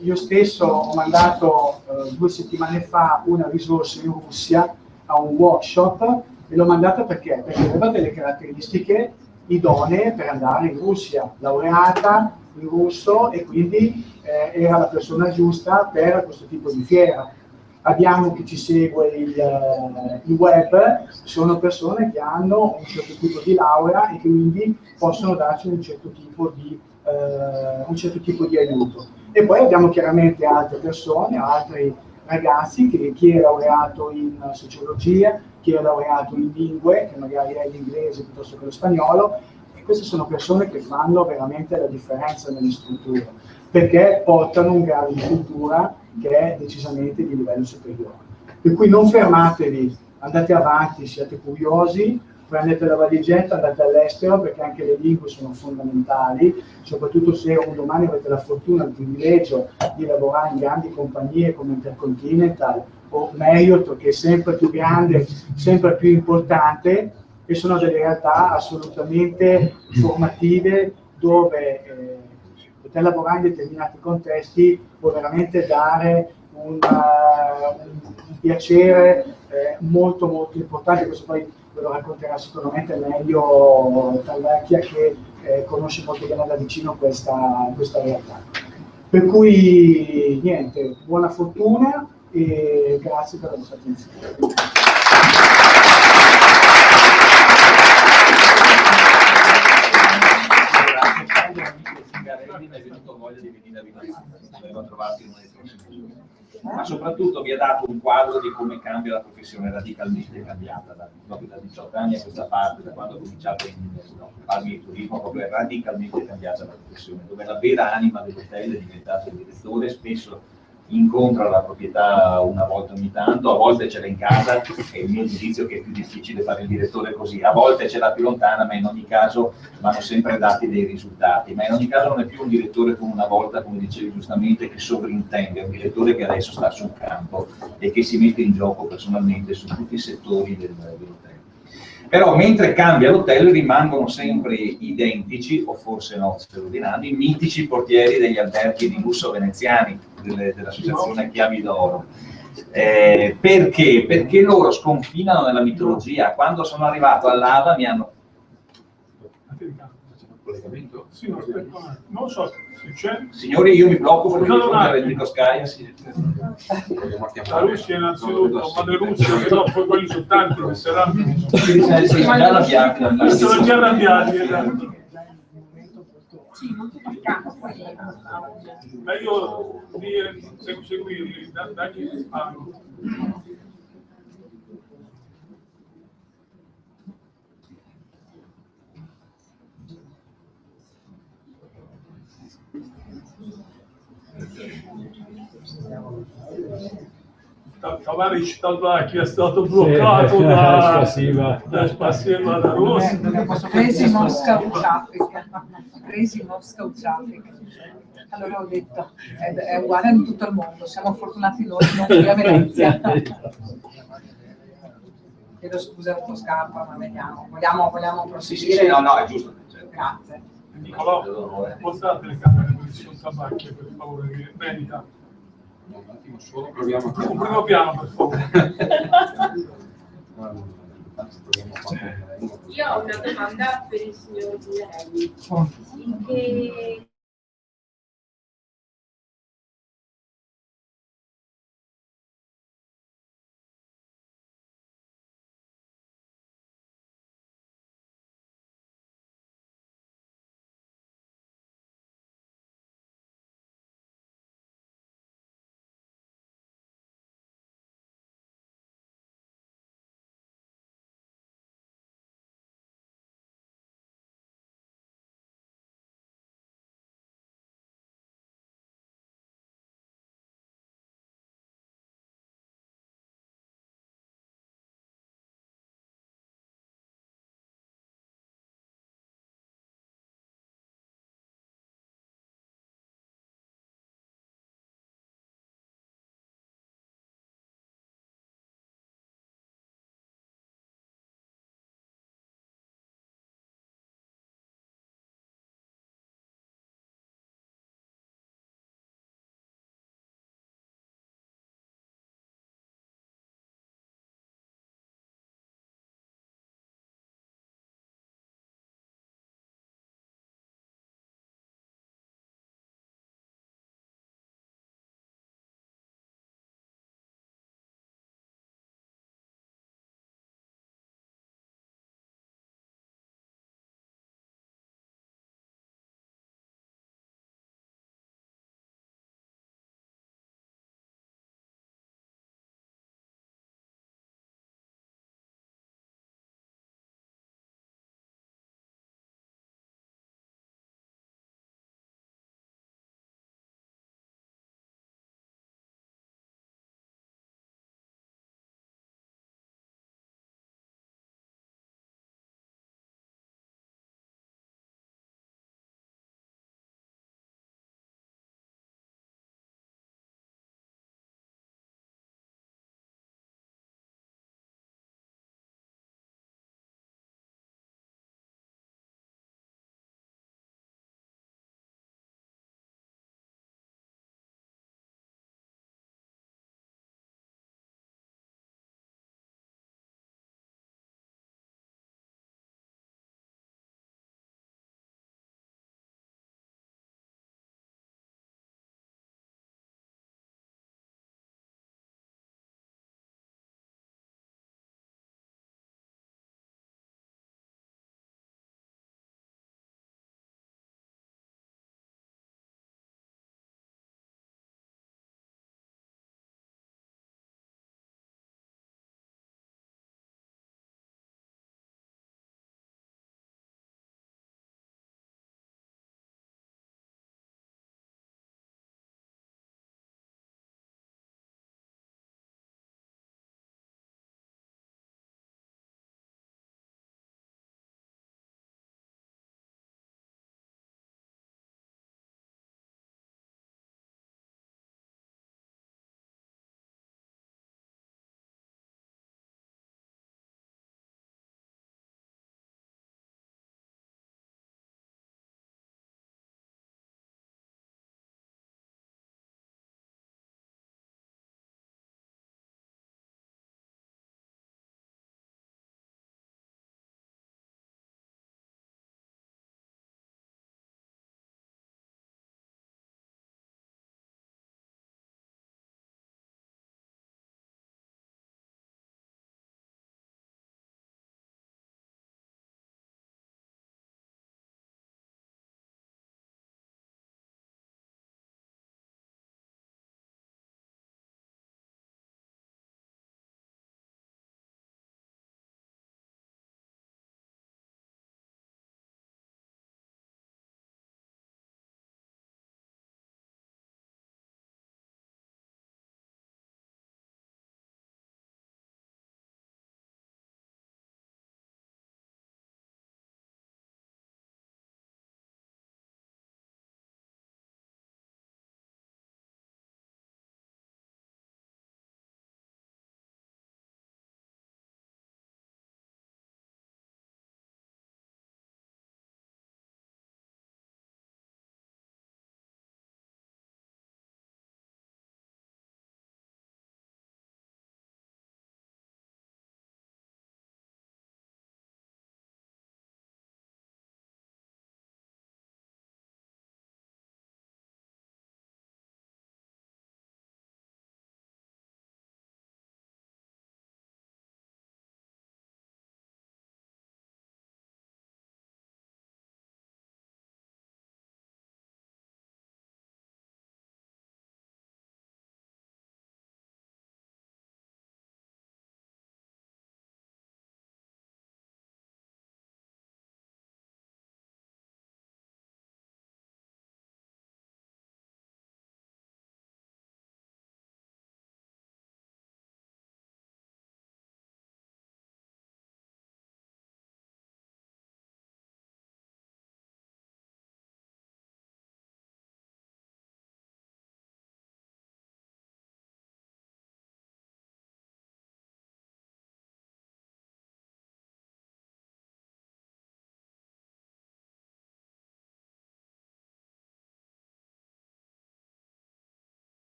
F: Io stesso ho mandato 2 settimane fa una risorsa in Russia a un workshop e l'ho mandata perché aveva delle caratteristiche idonee per andare in Russia, laureata in russo e quindi era la persona giusta per questo tipo di fiera. Abbiamo chi ci segue il web, sono persone che hanno un certo tipo di laurea e quindi possono darci un certo tipo di aiuto. E poi abbiamo chiaramente altre persone, altri ragazzi, chi è laureato in sociologia, chi è laureato in lingue, che magari è l'inglese piuttosto che lo spagnolo, e queste sono persone che fanno veramente la differenza nelle strutture, perché portano un grado di cultura che è decisamente di livello superiore. Per cui non fermatevi, andate avanti, siate curiosi, prendete la valigetta, andate all'estero, perché anche le lingue sono fondamentali, soprattutto se un domani avete la fortuna, il privilegio di lavorare in grandi compagnie come Intercontinental o Marriott, che è sempre più grande, sempre più importante, e sono delle realtà assolutamente formative dove poter lavorare in determinati contesti può veramente dare un piacere molto molto importante. Questo poi ve lo racconterà sicuramente meglio Talvecchia, che conosce molto bene da vicino questa realtà. Per cui niente, buona fortuna e grazie per la vostra attenzione.
A: Mi è venuto voglia di venire a Milano, doveva trovarsi in una dei prossimi giorni. Ma soprattutto vi ha dato un quadro di come cambia la professione, radicalmente cambiata proprio da 18 anni a questa parte, da quando ho cominciato a farmi il turismo, proprio è radicalmente cambiata la professione, dove la vera anima dell'hotel è diventata il direttore, spesso incontra la proprietà una volta ogni tanto, a volte ce l'ha in casa, è il mio giudizio che è più difficile fare il direttore così, a volte ce l'ha più lontana, ma in ogni caso vanno sempre dati dei risultati, ma in ogni caso non è più un direttore come una volta, come dicevi giustamente, che sovrintende, è un direttore che adesso sta sul campo e che si mette in gioco personalmente su tutti i settori dell'hotel. Però mentre cambia l'hotel rimangono sempre identici, o forse no, straordinari, i mitici portieri degli alberghi di lusso veneziani dell'associazione Chiavi d'Oro. Perché? Perché loro sconfinano nella mitologia. Quando sono arrivato all'Ava mi hanno...
B: Collegamento?
E: Sì, no, aspetta, non so se c'è.
A: Signori, io mi blocco per rispondere a Enrico Scaia.
E: La Russia innanzitutto, ma le Russia, però poi quelli sono tanti che saranno...
A: Sì, già arrabbiati.
E: Sono già arrabbiati, esatto.
C: Sì, molto toccante. Poi
E: Ma io seguirli, dagli risparmio. Tavares Talvacchi è stato bloccato da Spasiva da Rossi.
C: Crazy Moscow Traffic. Crazy Moscow Traffic. Allora ho detto, è uguale in tutto il mondo, siamo fortunati noi, non qui a Venezia. Chiedo scusa un po' scarpa, ma vediamo. Vogliamo
A: Sì,
C: proseguire?
A: sì, no, no, è giusto. Certo.
C: Grazie.
E: Nicolò, portate le camere di signor Tabacchi, per favore, che merita.
B: Un attimo solo, proviamo a
E: Un primo piano, per favore.
G: Io ho una domanda per il signor Zingarelli. In che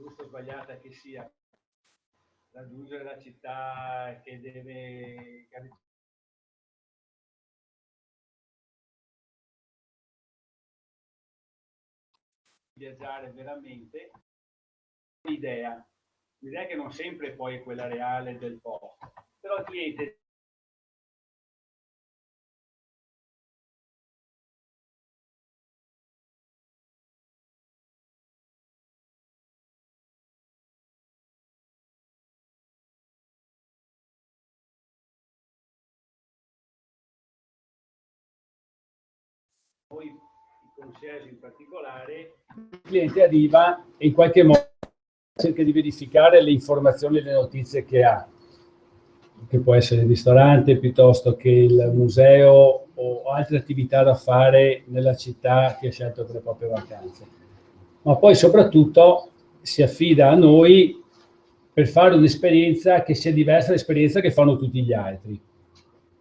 H: giusta o sbagliata che sia, raggiungere la città che deve viaggiare veramente, l'idea che non sempre poi è quella reale del posto, però il cliente noi, i concierge in particolare, il cliente arriva e in qualche modo cerca di verificare le informazioni e le notizie che ha, che può essere il ristorante piuttosto che il museo o altre attività da fare nella città che ha scelto per le proprie vacanze. Ma poi soprattutto si affida a noi per fare un'esperienza che sia diversa dall'esperienza che fanno tutti gli altri.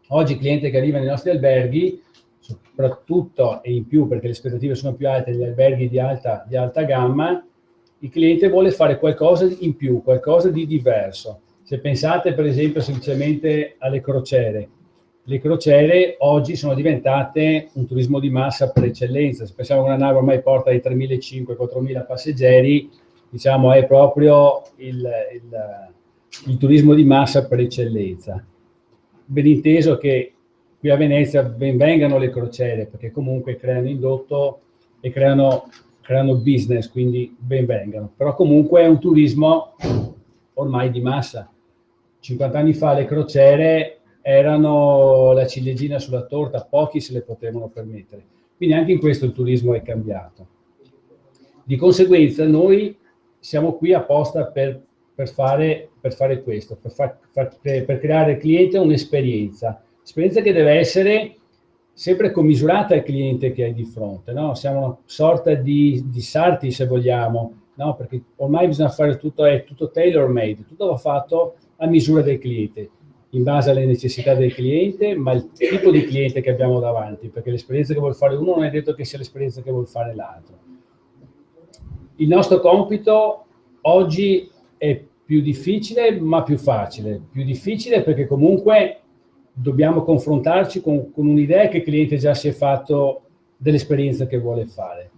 H: Oggi il cliente che arriva nei nostri alberghi, soprattutto e in più perché le aspettative sono più alte negli alberghi di alta gamma, il cliente vuole fare qualcosa in più, qualcosa di diverso. Se pensate per esempio semplicemente alle crociere, le crociere oggi sono diventate un turismo di massa per eccellenza. Se pensiamo che una nave ormai porta dai 3.500-4.000 passeggeri, diciamo è proprio il turismo di massa per eccellenza. Ben inteso che qui a Venezia ben vengano le crociere, perché comunque creano indotto e creano business, quindi ben vengano. Però comunque è un turismo ormai di massa. 50 anni fa le crociere erano la ciliegina sulla torta, pochi se le potevano permettere. Quindi anche in questo il turismo è cambiato. Di conseguenza noi siamo qui apposta per fare questo, per creare al cliente un'esperienza che deve essere sempre commisurata al cliente che hai di fronte, no? Siamo una sorta di sarti, se vogliamo, no? Perché ormai bisogna fare tutto, è tutto tailor made, tutto va fatto a misura del cliente, in base alle necessità del cliente, ma il tipo di cliente che abbiamo davanti, perché l'esperienza che vuol fare uno non è detto che sia l'esperienza che vuol fare l'altro. Il nostro compito oggi è più difficile, ma più facile. Più difficile perché comunque dobbiamo confrontarci con un'idea che il cliente già si è fatto dell'esperienza che vuole fare.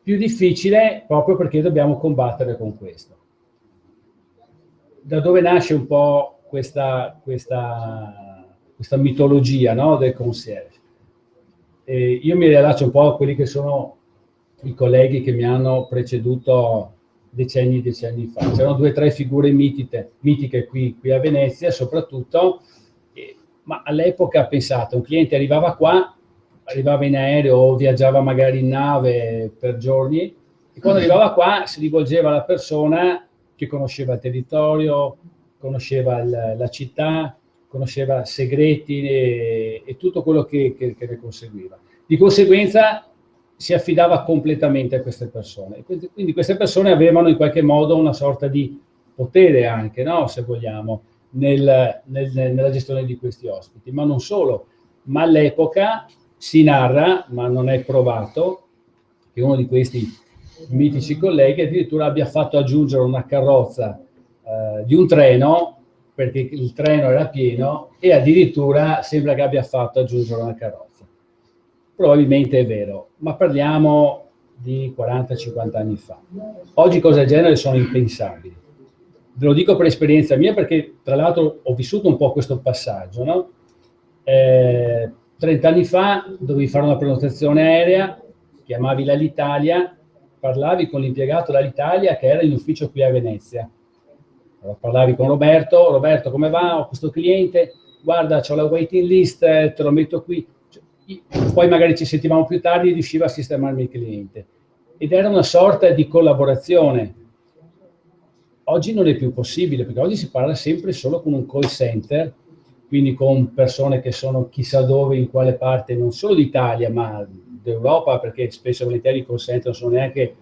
H: Più difficile proprio perché dobbiamo combattere con questo. Da dove nasce un po' questa mitologia, no, del concierge? Io mi riallaccio un po' a quelli che sono i colleghi che mi hanno preceduto decenni fa. C'erano 2 o 3 figure mitiche qui a Venezia, soprattutto, ma all'epoca pensate, un cliente arrivava in aereo o viaggiava magari in nave per giorni, e quando arrivava qua si rivolgeva alla persona che conosceva il territorio, conosceva la città, conosceva segreti e tutto quello che ne conseguiva. Di conseguenza si affidava completamente a queste persone. Quindi queste persone avevano in qualche modo una sorta di potere anche, no? Se vogliamo, nella gestione di questi ospiti. Ma non solo, ma all'epoca si narra, ma non è provato, che uno di questi mitici colleghi addirittura abbia fatto aggiungere una carrozza di un treno, perché il treno era pieno, e addirittura sembra che abbia fatto aggiungere una carrozza. Probabilmente è vero, ma parliamo di 40-50 anni fa. Oggi cose del genere sono impensabili. Ve lo dico per esperienza mia perché tra l'altro ho vissuto un po' questo passaggio, no? 30 anni fa dovevi fare una prenotazione aerea, chiamavi l'Alitalia, parlavi con l'impiegato dell'Alitalia che era in ufficio qui a Venezia. Allora, parlavi con Roberto come va? Ho questo cliente, guarda c'ho la waiting list, te lo metto qui. Poi magari ci sentivamo più tardi e riusciva a sistemarmi il cliente. Ed era una sorta di collaborazione. Oggi non è più possibile, perché oggi si parla sempre solo con un call center, quindi con persone che sono chissà dove, in quale parte, non solo d'Italia, ma d'Europa, perché spesso e volentieri i call center non sono neanche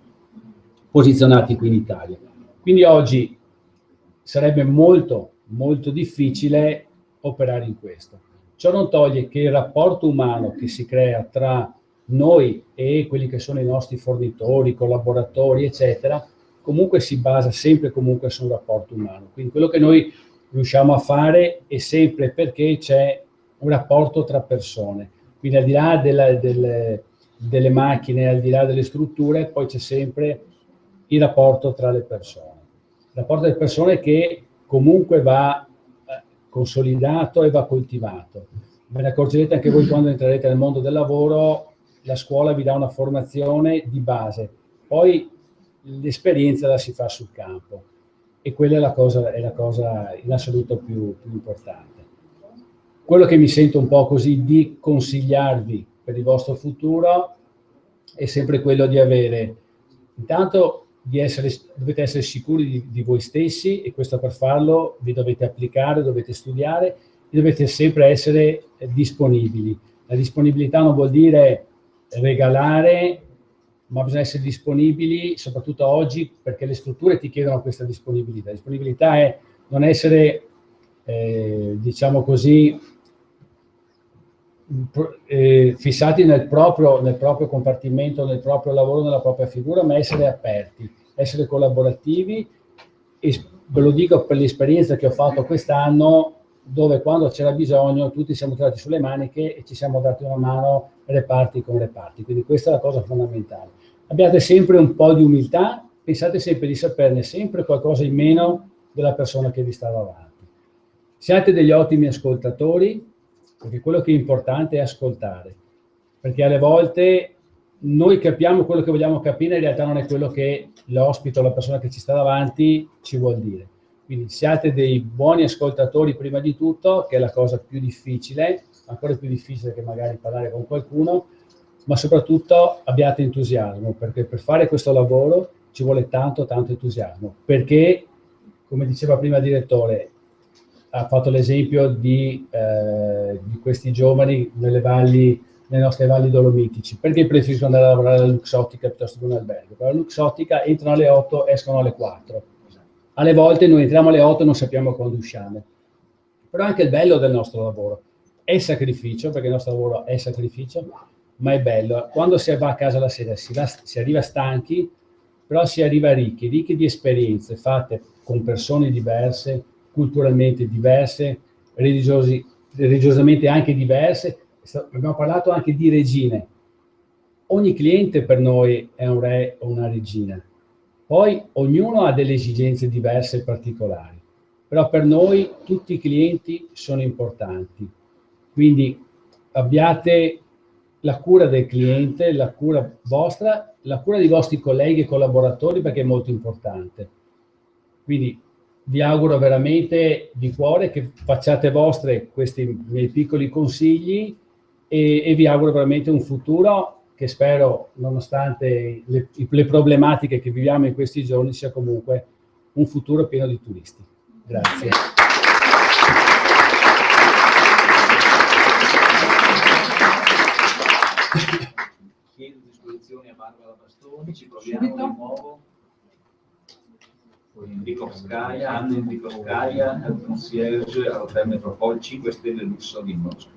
H: posizionati qui in Italia. Quindi oggi sarebbe molto, molto difficile operare in questo. Ciò non toglie che il rapporto umano che si crea tra noi e quelli che sono i nostri fornitori, collaboratori, eccetera, comunque si basa sempre comunque su un rapporto umano. Quindi quello che noi riusciamo a fare è sempre perché c'è un rapporto tra persone. Quindi al di là delle macchine, al di là delle strutture, poi c'è sempre il rapporto tra le persone. Il rapporto delle persone che comunque va consolidato e va coltivato. Ve ne accorgerete anche voi quando entrerete nel mondo del lavoro, la scuola vi dà una formazione di base, poi l'esperienza la si fa sul campo e quella è la cosa in assoluto più importante. Quello che mi sento un po' così di consigliarvi per il vostro futuro è sempre quello di avere, intanto dovete essere sicuri di voi stessi, e questo per farlo vi dovete applicare, dovete studiare e dovete sempre essere disponibili. La disponibilità non vuol dire regalare, ma bisogna essere disponibili soprattutto oggi, perché le strutture ti chiedono questa disponibilità. La disponibilità è non essere, diciamo così, fissati nel proprio compartimento, nel proprio lavoro, nella propria figura, ma essere aperti, essere collaborativi. E ve lo dico per l'esperienza che ho fatto quest'anno, dove quando c'era bisogno tutti siamo tirati sulle maniche e ci siamo dati una mano reparti con reparti. Quindi questa è la cosa fondamentale. Abbiate sempre un po' di umiltà, pensate sempre di saperne sempre qualcosa in meno della persona che vi sta davanti. Siate degli ottimi ascoltatori, perché quello che è importante è ascoltare, perché alle volte noi capiamo quello che vogliamo capire, in realtà non è quello che l'ospite o la persona che ci sta davanti ci vuol dire. Quindi siate dei buoni ascoltatori prima di tutto, che è la cosa più difficile, ancora più difficile che magari parlare con qualcuno, ma soprattutto abbiate entusiasmo, perché per fare questo lavoro ci vuole tanto entusiasmo, perché, come diceva prima il direttore, ha fatto l'esempio di questi giovani nelle nostre valli dolomitici. Perché preferiscono andare a lavorare alla Luxottica piuttosto che un albergo? Per la Luxottica entrano alle 8, escono alle 4. Alle volte noi entriamo alle 8 e non sappiamo quando usciamo. Però anche il bello del nostro lavoro è sacrificio, perché il nostro lavoro è sacrificio, ma è bello. Quando si va a casa la sera si arriva stanchi, però si arriva ricchi di esperienze fatte con persone diverse, culturalmente diverse, religiosamente anche diverse. Abbiamo parlato anche di regine. Ogni cliente per noi è un re o una regina. Poi ognuno ha delle esigenze diverse e particolari, però per noi tutti i clienti sono importanti. Quindi abbiate la cura del cliente, la cura vostra, la cura dei vostri colleghi e collaboratori, perché è molto importante. Quindi vi auguro veramente di cuore che facciate vostre questi miei piccoli consigli e vi auguro veramente un futuro che spero, nonostante le problematiche che viviamo in questi giorni, sia comunque un futuro pieno di turisti. Grazie.
A: Chiedo disposizioni a Barbara Bastoni, ci proviamo di nuovo. Enrico Pescaia, Anna Enrico Pescaia, head concierge all'Hotel Metropole 5 Stelle Lusso di Mosca.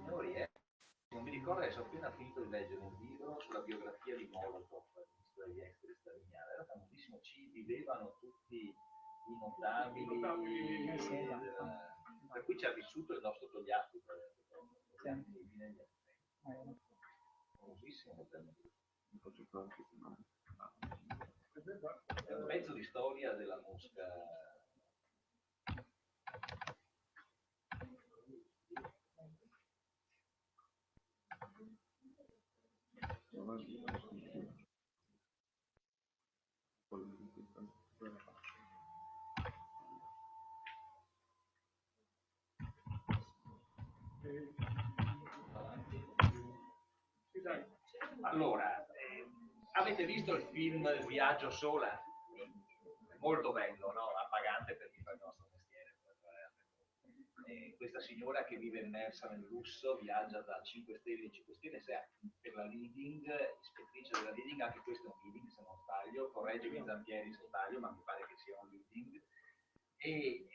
A: Signori, non mi ricordo adesso, ho appena finito di leggere un libro sulla biografia di Molotov, il ministro degli esteri Stavignano. Era famosissimo, ci vivevano tutti i notabili, per cui ci ha vissuto il nostro Togliatti, famosissimo. È un pezzo di storia della Mosca. Allora, avete visto il film Il viaggio sola? Molto bello, no? Appagante per chi fa il nostro mestiere. questa signora che vive immersa nel lusso, viaggia da 5 stelle in 5 stelle, per la leading, ispettrice della leading, anche questo è un leading se non sbaglio, correggimi Zampieri se sbaglio, ma mi pare che sia un leading, e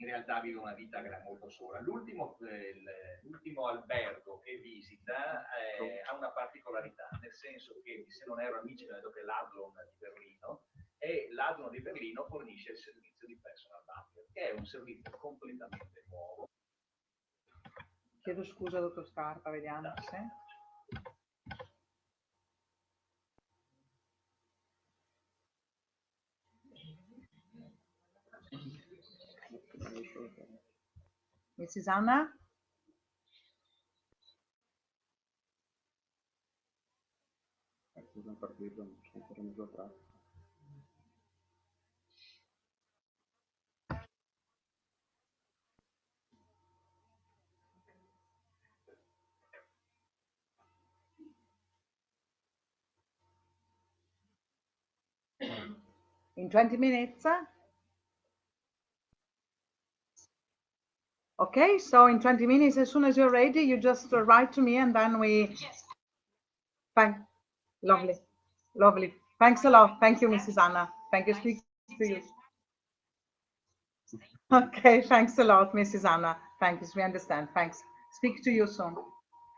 A: in realtà vive una vita molto sola. L'ultimo albergo che visita ha una particolarità, nel senso che, se non ero amici, vedo che l'Adlon di Berlino, e l'Adlon di Berlino fornisce il servizio di personal butler, che è un servizio completamente nuovo.
C: Chiedo scusa, dottor Scarpa, vediamo se... Mrs. Anna? In 20 minutes? Okay, so in 20 minutes, as soon as you're ready, you just write to me and then we... Thank, lovely, lovely. Thanks a lot. Thank you, Mrs. Anna. Thank you. Speak to you. Okay, thanks a lot, Mrs. Anna. Thank you. We understand. Thanks. Speak to you soon.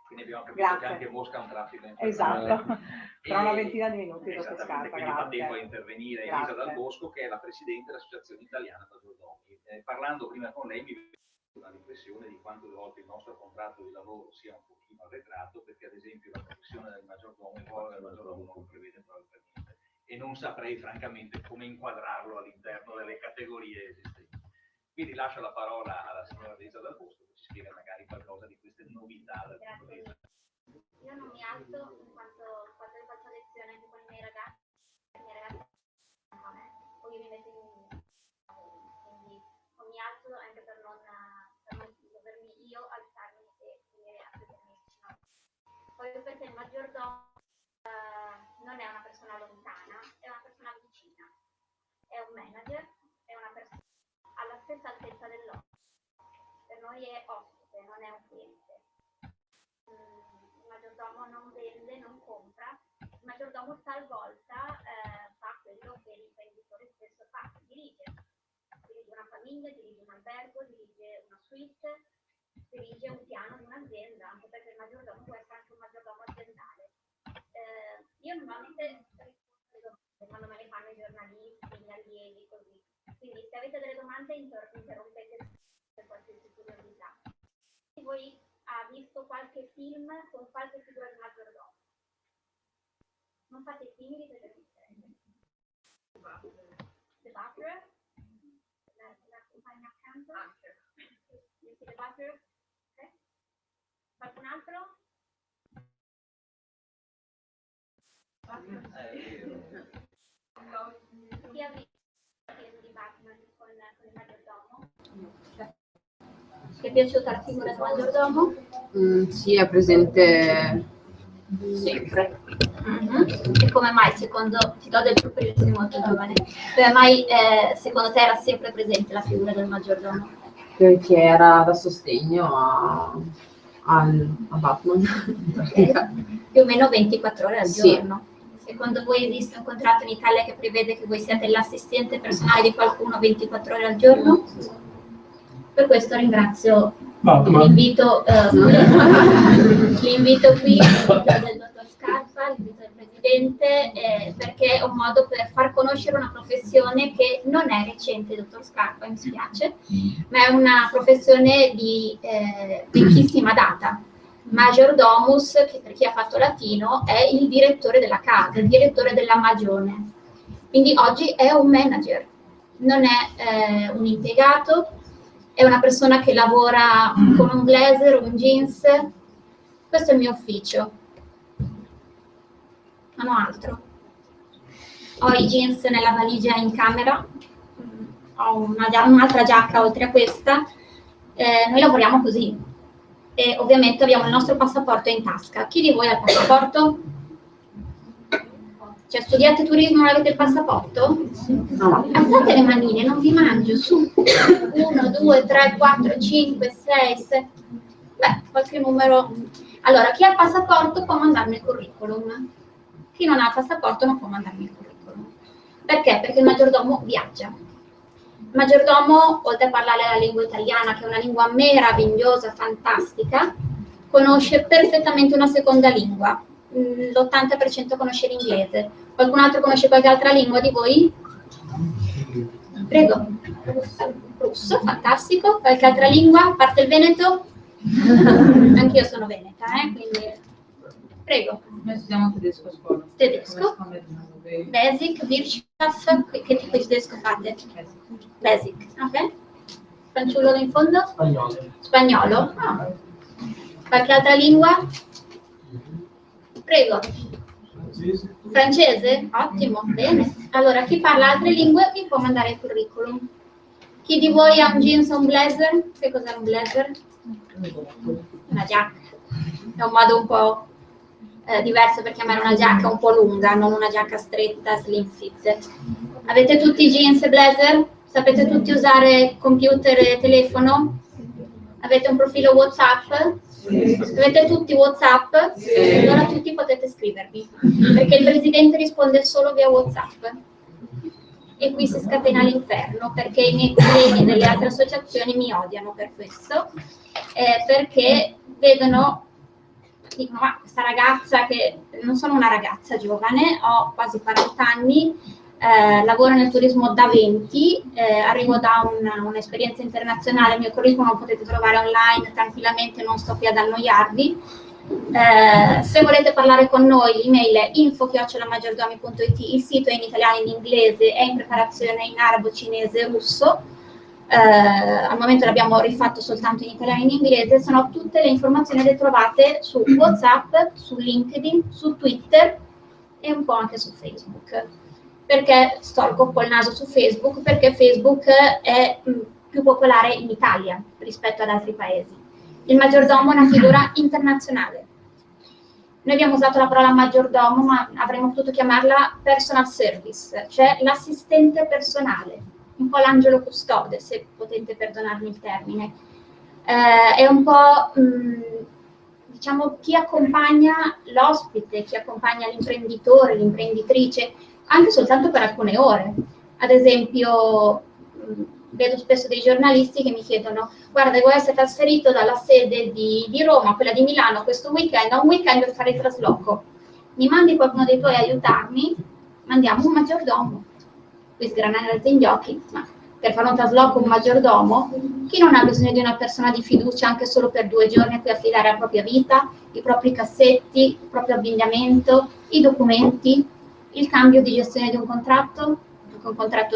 A: Quindi abbiamo capito che anche Mosca ha un traffico in
C: esatto, tra una ventina di minuti.
A: Esattamente, quindi fa tempo a intervenire Elisa Dal Bosco, che è la Presidente dell'Associazione Italiana Maggiordomi. Parlando prima con lei mi viene una riflessione di quante volte il nostro contratto di lavoro sia un pochino arretrato, perché ad esempio la professione del maggiordomo, il ruolo del maggiordomo non lo prevede proprio e non saprei francamente come inquadrarlo all'interno delle categorie esistenti. Quindi lascio la parola alla signora Elisa Dal Bosco, che ci spiega magari qualcosa di queste novità del punto di vista.
I: Io non mi alzo in quanto quando faccio lezione anche con i miei ragazzi a me, poi io mi metto quindi non mi alzo anche per non dovermi io alzarmi e finire a sedermi vicino. Poi perché il maggiordomo non è una persona lontana, è una persona vicina, è un manager, è una persona alla stessa altezza dell'ospite. Per noi è ospite, non è un cliente. Il maggiordomo non vende, non compra. Il maggiordomo talvolta fa quello che l'imprenditore stesso fa, dirige una famiglia, dirige un albergo, dirige una suite, dirige un piano di un'azienda, anche perché il maggiordomo può essere anche un maggiordomo aziendale. Io normalmente rispondo quando me le fanno i giornalisti, gli allievi, così. Quindi se avete delle domande interrompete per qualsiasi curiosità. Voi ha visto qualche film con qualche figura di maggiordomo? Non fate simili perché non serve. The Butler? La compagna accanto? The Butler? Ok? Qualcun altro? Chi ha visto il film di Batman con il maggiordomo? Ti è piaciuta la figura del maggiordomo?
J: Sì, è presente sempre.
I: E come mai ti do del tuo periodo molto giovane, come mai secondo te era sempre presente la figura del maggiordomo?
J: Perché era da sostegno a Batman.
I: Più o meno 24 ore al giorno. Secondo voi esiste un contratto in Italia che prevede che voi siate l'assistente personale di qualcuno 24 ore al giorno? Per questo ringrazio l'invito qui del dottor Scarpa, l'invito del Presidente, perché è un modo per far conoscere una professione che non è recente, dottor Scarpa, mi spiace, ma è una professione di vecchissima data. Maggiordomus, che per chi ha fatto latino, è il direttore della casa, il direttore della magione. Quindi oggi è un manager, non è un impiegato, è una persona che lavora con un blazer, un jeans. Questo è il mio ufficio. Non ho altro. Ho i jeans nella valigia in camera, ho un'altra giacca oltre a questa. Noi lavoriamo così. E ovviamente abbiamo il nostro passaporto in tasca. Chi di voi ha il passaporto? Cioè, studiate turismo, non avete il passaporto?
J: No.
I: Alzate le manine, non vi mangio, su. 1, 2, 3, 4, 5, 6, 7. Beh, qualche numero. Allora, chi ha il passaporto può mandarmi il curriculum. Chi non ha il passaporto non può mandarmi il curriculum. Perché? Perché il maggiordomo viaggia. Il maggiordomo, oltre a parlare la lingua italiana, che è una lingua meravigliosa, fantastica, conosce perfettamente una seconda lingua. L'80% conosce l'inglese. Qualcun altro conosce qualche altra lingua di voi? Prego. Russo, fantastico. Qualche altra lingua? A parte il veneto? Anch'io sono veneta, quindi... Prego.
K: Noi studiamo tedesco a scuola.
I: Tedesco? Basic, Wirtschaft, che tipo di tedesco fate? Basic, ok. Fanciullo in fondo?
K: Spagnolo.
I: Spagnolo? Ah. Qualche altra lingua? Prego. Francese? Ottimo, bene. Allora, chi parla altre lingue mi può mandare il curriculum. Chi di voi ha un jeans o un blazer? Che cos'è un blazer? Una giacca. È un modo un po' diverso per chiamare una giacca un po' lunga, non una giacca stretta, slim fit. Avete tutti jeans e blazer? Sapete tutti usare computer e telefono? Avete un profilo WhatsApp? Avete tutti WhatsApp? Allora tutti potete scrivervi, perché il presidente risponde solo via WhatsApp. E qui si scatena l'inferno, perché i miei colleghi delle altre associazioni mi odiano per questo, perché vedono, dicono, ma questa ragazza, che non sono una ragazza giovane, ho quasi 40 anni, lavoro nel turismo da 20, arrivo da un'esperienza internazionale, il mio curriculum lo potete trovare online tranquillamente, non sto qui ad annoiarvi. Se volete parlare con noi, l'email è info@maggiordomi.it, il sito è in italiano e in inglese, è in preparazione in arabo, cinese e russo. Al momento l'abbiamo rifatto soltanto in italiano e in inglese. Sono tutte le informazioni le trovate su WhatsApp, su LinkedIn, su Twitter e un po' anche su Facebook. Perché storco un po' il naso su Facebook? Perché Facebook è più popolare in Italia rispetto ad altri paesi. Il maggiordomo è una figura internazionale. Noi abbiamo usato la parola maggiordomo, ma avremmo potuto chiamarla personal service, cioè l'assistente personale, un po' l'angelo custode, se potete perdonarmi il termine. È un po', diciamo, chi accompagna l'ospite, chi accompagna l'imprenditore, l'imprenditrice, anche soltanto per alcune ore. Ad esempio, vedo spesso dei giornalisti che mi chiedono: guarda, devo essere trasferito dalla sede di Roma a quella di Milano questo weekend, a un weekend per fare il trasloco. Mi mandi qualcuno dei tuoi a aiutarmi? Mandiamo un maggiordomo. Qui sgranate gli occhi, ma per fare un trasloco un maggiordomo, chi non ha bisogno di una persona di fiducia anche solo per 2 giorni a cui affidare la propria vita, i propri cassetti, il proprio abbigliamento, i documenti, il cambio di gestione di un contratto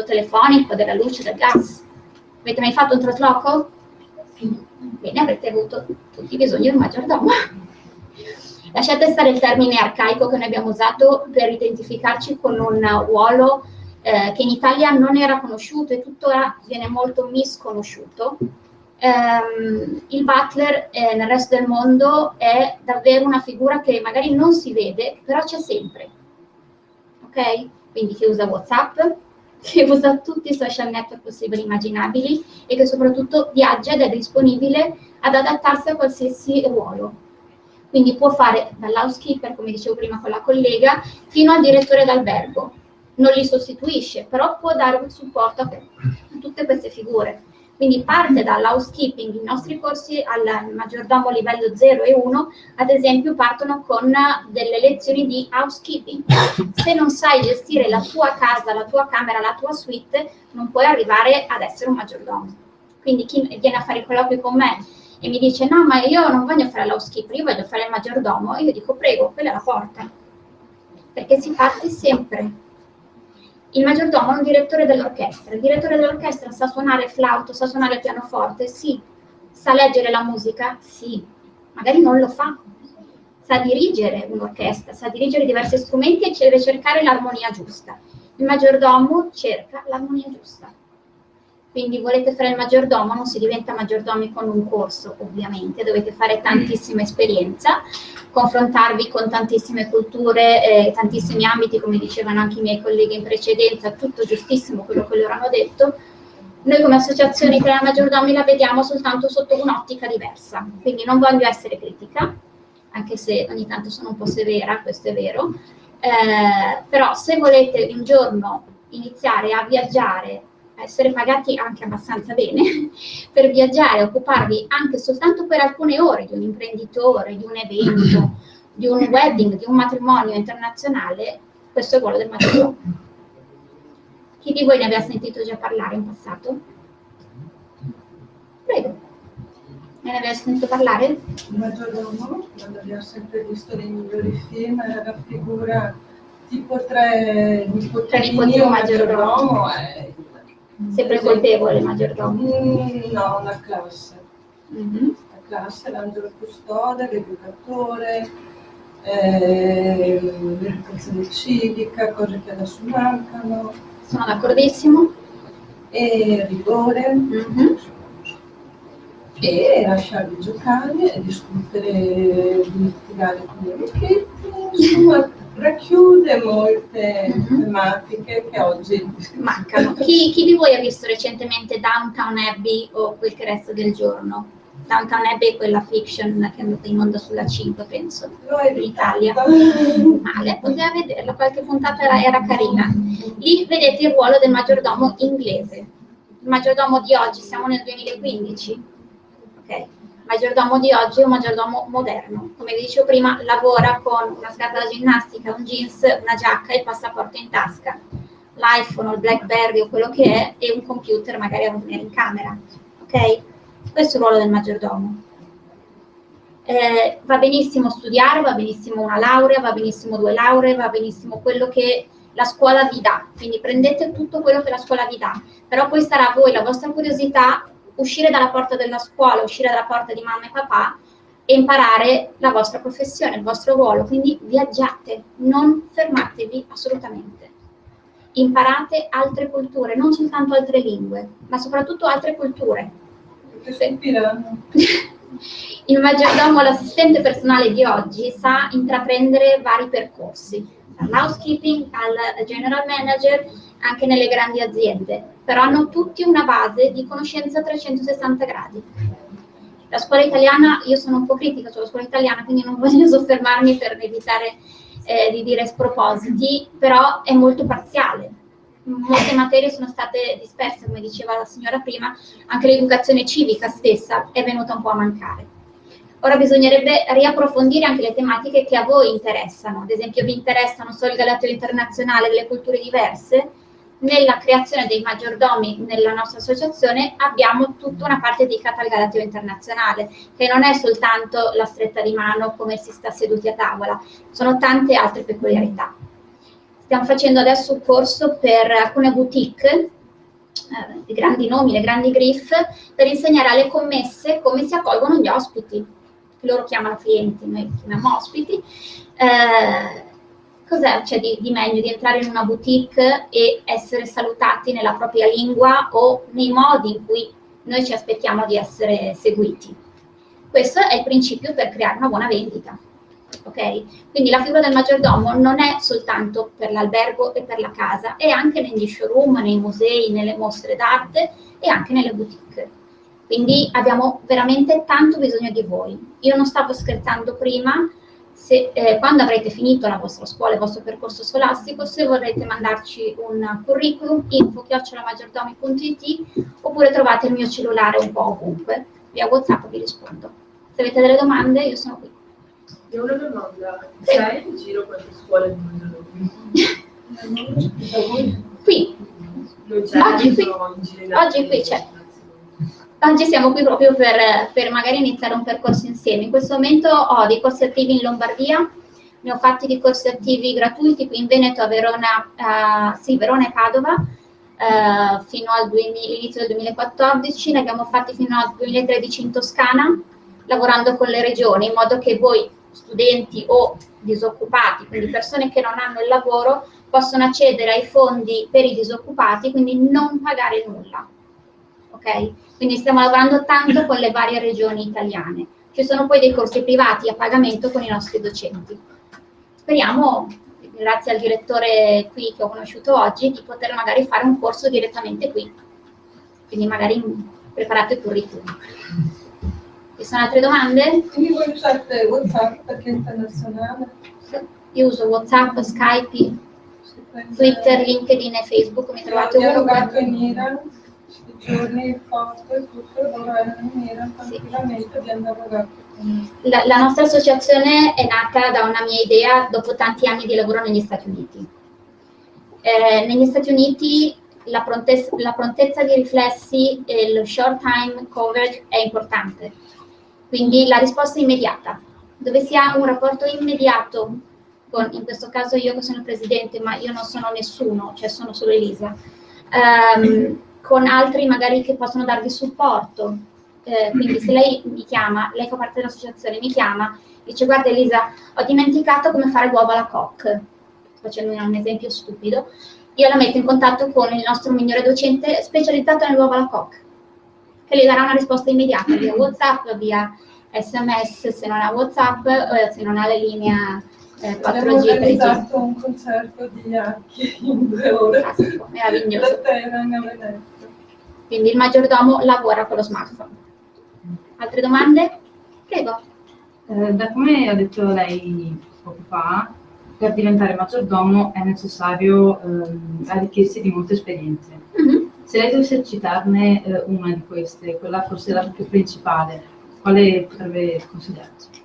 I: telefonico, della luce, del gas. Avete mai fatto un trasloco? Bene, avrete avuto tutti bisogno di un maggiordomo. Lasciate stare il termine arcaico che noi abbiamo usato per identificarci con un ruolo che in Italia non era conosciuto e tuttora viene molto misconosciuto. Il butler nel resto del mondo è davvero una figura che magari non si vede, però c'è sempre. Ok? Quindi chi usa WhatsApp, che usa tutti i social network possibili e immaginabili e che soprattutto viaggia ed è disponibile ad adattarsi a qualsiasi ruolo. Quindi può fare dall'housekeeper, come dicevo prima con la collega, fino al direttore d'albergo. Non li sostituisce, però può dare un supporto a tutte queste figure. Quindi parte dall'housekeeping. I nostri corsi al maggiordomo livello 0 e 1, ad esempio, partono con delle lezioni di housekeeping. Se non sai gestire la tua casa, la tua camera, la tua suite, non puoi arrivare ad essere un maggiordomo. Quindi chi viene a fare i colloqui con me e mi dice: no, ma io non voglio fare l'housekeeper, io voglio fare il maggiordomo, io dico: prego, quella è la porta. Perché si parte sempre. Il maggiordomo è un direttore dell'orchestra. Il direttore dell'orchestra sa suonare flauto, sa suonare il pianoforte? Sì. Sa leggere la musica? Sì. Magari non lo fa. Sa dirigere un'orchestra, sa dirigere diversi strumenti e deve cercare l'armonia giusta. Il maggiordomo cerca l'armonia giusta.
K: quindi volete fare il maggiordomo, non si diventa maggiordomi con un corso, ovviamente, dovete fare tantissima esperienza, confrontarvi con tantissime culture, tantissimi ambiti, come dicevano anche i miei colleghi in precedenza, tutto giustissimo quello che loro hanno detto. Noi come associazione italiana maggiordomi la vediamo soltanto sotto un'ottica diversa, quindi non voglio essere critica, anche se ogni tanto sono un po' severa, questo è vero, però se volete un giorno iniziare a viaggiare, a essere pagati anche abbastanza bene, per viaggiare, occuparvi anche soltanto per alcune ore di un imprenditore, di un evento, di un wedding, di un matrimonio internazionale, questo è il ruolo del maggiordomo. Chi di voi ne aveva sentito già parlare in passato? Prego. Ne aveva sentito parlare?
L: Il maggiordomo, quando abbiamo sempre visto nei migliori film, era la figura tipo tre nipotini o maggiordomo.
K: Sempre colpevole il maggiordomo?
L: No, una classe. La classe, l'angelo custode, l'educatore, l'educazione civica, cose che adesso mancano.
K: Sono d'accordissimo.
L: E rigore. E lasciarli giocare e discutere, di litigare con gli amichetti, insomma racchiude molte tematiche che oggi
K: mancano. Chi di voi ha visto recentemente Downton Abbey o Quel che resta del giorno? Downton Abbey è quella fiction che è andata in onda sulla 5, penso, in Italia. Male, poteva vederla, qualche puntata era carina. Lì vedete il ruolo del maggiordomo inglese. Il maggiordomo di oggi, siamo nel 2015. Okay. Il maggiordomo di oggi è un maggiordomo moderno, come vi dicevo prima, lavora con una scarpa da ginnastica, un jeans, una giacca e il passaporto in tasca, l'iPhone o il BlackBerry o quello che è, e un computer magari a tenere in camera, ok? Questo è il ruolo del maggiordomo. Va benissimo studiare, va benissimo una laurea, va benissimo 2 lauree, va benissimo quello che la scuola vi dà, quindi prendete tutto quello che la scuola vi dà, però poi sarà a voi, la vostra curiosità, uscire dalla porta della scuola, uscire dalla porta di mamma e papà e imparare la vostra professione, il vostro ruolo. Quindi viaggiate, non fermatevi assolutamente. Imparate altre culture, non soltanto altre lingue, ma soprattutto altre culture. Il maggiordomo, l'assistente personale di oggi, sa intraprendere vari percorsi, dall'housekeeping al general manager, anche nelle grandi aziende, però hanno tutti una base di conoscenza a 360 gradi. La scuola italiana, io sono un po' critica sulla scuola italiana, quindi non voglio soffermarmi per evitare di dire spropositi, però è molto parziale. Molte materie sono state disperse, come diceva la signora prima, anche l'educazione civica stessa è venuta un po' a mancare. Ora bisognerebbe riapprofondire anche le tematiche che a voi interessano, ad esempio vi interessano solo il Galateo internazionale delle culture diverse. Nella creazione dei maggiordomi nella nostra associazione abbiamo tutta una parte dedicata al Galateo internazionale, che non è soltanto la stretta di mano come si sta seduti a tavola, sono tante altre peculiarità. Stiamo facendo adesso un corso per alcune boutique, i grandi nomi, le grandi griffe, per insegnare alle commesse come si accolgono gli ospiti, che loro chiamano clienti, noi chiamiamo ospiti. Cos'è c'è di meglio di entrare in una boutique e essere salutati nella propria lingua o nei modi in cui noi ci aspettiamo di essere seguiti? Questo è il principio per creare una buona vendita. Ok? Quindi la figura del maggiordomo non è soltanto per l'albergo e per la casa, è anche negli showroom, nei musei, nelle mostre d'arte e anche nelle boutique. Quindi abbiamo veramente tanto bisogno di voi. Io non stavo scherzando prima. Quando avrete finito la vostra scuola, il vostro percorso scolastico, se vorrete mandarci un curriculum, info@maggiordomi.it, oppure trovate il mio cellulare un po' ovunque, via WhatsApp vi rispondo. Se avete delle domande, io sono qui.
M: Io ho una domanda, sai in giro quante scuole di maggiordomi?
K: Qui. Oggi qui c'è. Oggi siamo qui proprio per magari iniziare un percorso insieme. In questo momento ho dei corsi attivi in Lombardia, ne ho fatti di corsi attivi gratuiti qui in Veneto, a Verona, Verona e Padova, fino all'inizio del 2014, ne abbiamo fatti fino al 2013 in Toscana, lavorando con le regioni, in modo che voi, studenti o disoccupati, quindi persone che non hanno il lavoro, possono accedere ai fondi per i disoccupati, quindi non pagare nulla. ok? Quindi stiamo lavorando tanto con le varie regioni italiane. Ci sono poi dei corsi privati a pagamento con i nostri docenti. Speriamo, grazie al direttore qui che ho conosciuto oggi, di poter magari fare un corso direttamente qui. Quindi magari preparate il curriculum. Ci sono altre domande?
L: Quindi voi usate WhatsApp perché è internazionale?
K: Io uso WhatsApp, Skype, Twitter, LinkedIn e Facebook, mi trovate
L: Ho dialogato
K: ovunque.
L: in Iran, i giorni, foto e tutto, loro erano in Iran, tranquillamente abbiamo dialogato con
K: La nostra associazione è nata da una mia idea dopo tanti anni di lavoro negli Stati Uniti. Negli Stati Uniti la prontezza di riflessi e lo short time coverage è importante, quindi la risposta è immediata, dove si ha un rapporto immediato con, in questo caso io che sono il presidente, ma io non sono nessuno, cioè sono solo Elisa, con altri magari che possono darvi supporto. Quindi se lei mi chiama, lei fa parte dell'associazione, mi chiama, dice guarda Elisa, ho dimenticato come fare l'uovo alla coque, facendo un esempio stupido, io la metto in contatto con il nostro migliore docente specializzato nell'uovo alla coque, che le darà una risposta immediata via WhatsApp, via SMS se non ha WhatsApp, se non ha la linea 4G.
L: Abbiamo organizzato un concerto di Yaki in 2 ore.
K: Classico, meraviglioso.
L: Da Teheran a Venezia.
K: Quindi il maggiordomo lavora con lo smartphone. Altre domande? Prego.
N: Da come ha detto lei poco fa, per diventare maggiordomo è necessario arricchirsi di molte esperienze. Se lei dovesse citarne una di queste, quella forse la più principale, quale potrebbe consigliarci?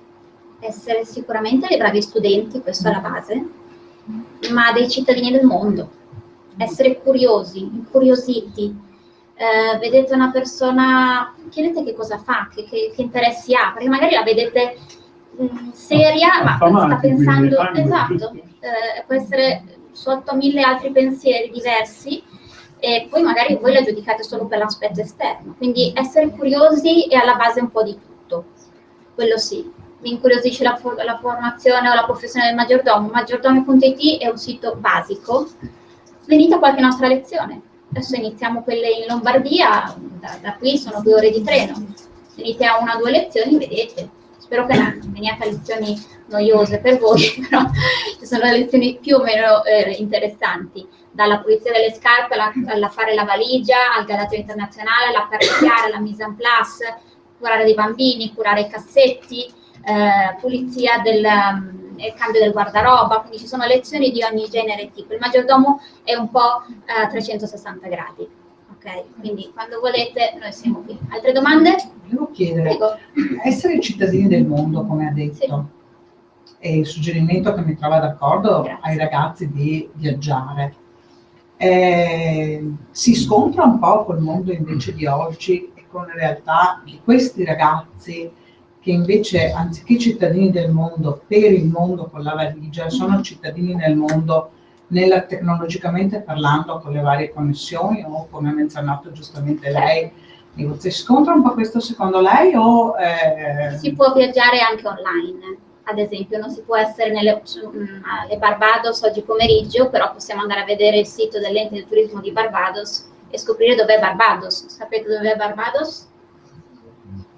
K: Essere sicuramente dei bravi studenti, questa è la base, ma dei cittadini del mondo. Essere curiosi, incuriositi. Vedete una persona, chiedete che cosa fa, che interessi ha, perché magari la vedete seria, ma sta pensando, esatto, può essere sotto a 1000 altri pensieri diversi, e poi magari voi la giudicate solo per l'aspetto esterno. Quindi essere curiosi è alla base un po' di tutto, quello sì. Mi incuriosisce la formazione o la professione del maggiordomo. Maggiordomo.it è un sito basico. Venite a qualche nostra lezione. Adesso iniziamo quelle in Lombardia, da qui sono 2 ore di treno. Venite a 1 o 2 lezioni, vedete. Spero che non veniate a lezioni noiose per voi, però ci sono lezioni più o meno interessanti. Dalla pulizia delle scarpe alla fare la valigia, al galateo internazionale, all'apparecchiare, alla mise en place, curare dei bambini, curare i cassetti, pulizia del cambio del guardaroba, quindi ci sono lezioni di ogni genere e tipo. Il maggiordomo è un po' 360 gradi, ok? Quindi quando volete noi siamo qui. Altre domande?
O: Volevo chiedere,
K: Prego.
O: essere cittadini del mondo, come ha detto,
K: Sì.
O: è il suggerimento che mi trova d'accordo ai ragazzi di viaggiare. Si scontra un po' col mondo invece di oggi e con la realtà di questi ragazzi che invece, anziché cittadini del mondo, per il mondo con la valigia, sono cittadini del mondo tecnologicamente parlando, con le varie connessioni, o come ha menzionato giustamente lei, si scontra un po' questo secondo lei? O,
K: Si può viaggiare anche online, ad esempio non si può essere alle Barbados oggi pomeriggio, però possiamo andare a vedere il sito dell'ente del turismo di Barbados e scoprire dov'è Barbados. Sapete dov'è Barbados?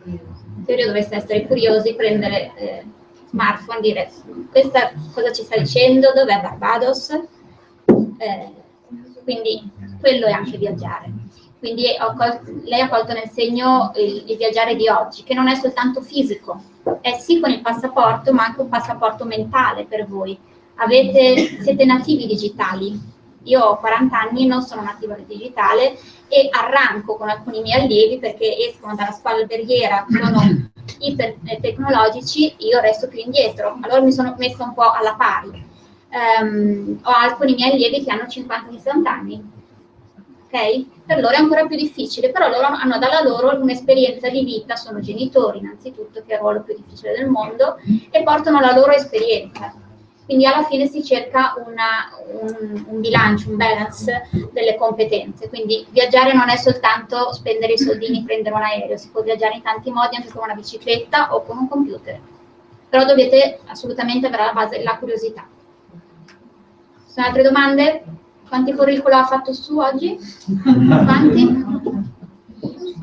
K: In teoria dovreste essere curiosi, prendere smartphone, dire questa cosa ci sta dicendo, dov'è Barbados? Quindi quello è anche viaggiare. Quindi lei ha colto nel segno il viaggiare di oggi, che non è soltanto fisico, è sì con il passaporto, ma anche un passaporto mentale per voi. Siete nativi digitali. Io ho 40 anni, non sono nativa digitale e arranco con alcuni miei allievi perché escono dalla scuola alberghiera, sono iper tecnologici, io resto più indietro. Allora mi sono messa un po' alla pari. Ho alcuni miei allievi che hanno 50-60 anni. Okay? Per loro è ancora più difficile, però loro hanno dalla loro un'esperienza di vita, sono genitori innanzitutto, che è il ruolo più difficile del mondo, e portano la loro esperienza. Quindi alla fine si cerca un bilancio, un balance delle competenze. Quindi viaggiare non è soltanto spendere i soldini, prendere un aereo, si può viaggiare in tanti modi, anche con una bicicletta o con un computer. Però dovete assolutamente avere alla base la curiosità. Ci sono altre domande? Quanti curricula ha fatto su oggi? Quanti?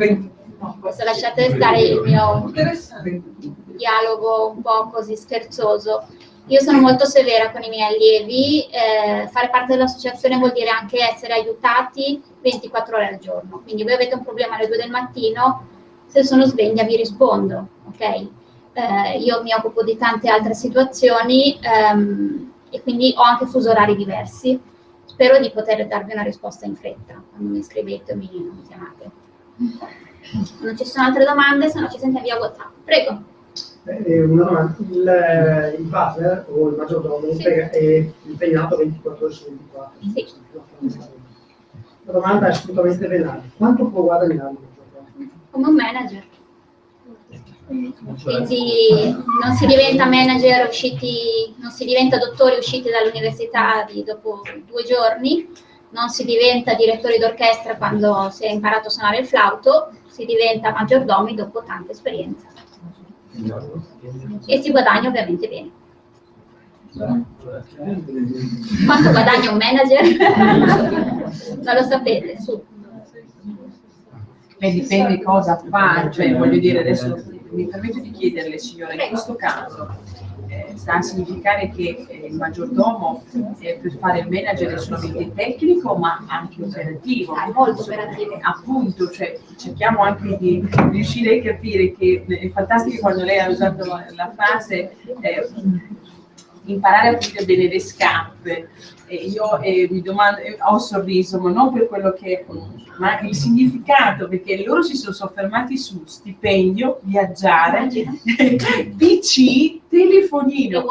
K: Adesso lasciate stare il mio dialogo un po' così scherzoso. Io sono molto severa con i miei allievi, fare parte dell'associazione vuol dire anche essere aiutati 24 ore al giorno. Quindi voi avete un problema alle 2 del mattino, se sono sveglia vi rispondo, ok? Io mi occupo di tante altre situazioni e quindi ho anche fusi orari diversi. Spero di poter darvi una risposta in fretta quando mi scrivete o mi chiamate. Non ci sono altre domande, se no ci sentiamo via WhatsApp. Prego.
P: Una domanda. Il butler o il maggiordomo è impegnato 24 ore su 24?
K: Sì.
P: La domanda è assolutamente venale. Quanto può guadagnare il maggiordomo?
K: Come un manager. Quindi non si diventa manager usciti, non si diventa dottori usciti dall'università dopo 2 giorni, non si diventa direttori d'orchestra quando si è imparato a suonare il flauto, si diventa maggiordomi dopo tanta esperienza. E si guadagna ovviamente bene. Quanto guadagna un manager? Non lo sapete, su.
O: Beh, dipende cosa fa, cioè voglio dire, adesso mi permetto di chiederle, signora, in questo caso sta a significare che il maggiordomo per fare il manager è solamente tecnico ma anche operativo?
K: È molto operativo.
O: Appunto, cioè, cerchiamo anche di riuscire a capire che è fantastico quando lei ha usato la frase imparare a pulire bene le scarpe. Io mi domando, ho sorriso, ma non per quello che ma il significato, perché loro si sono soffermati su stipendio, viaggiare, PC, telefonino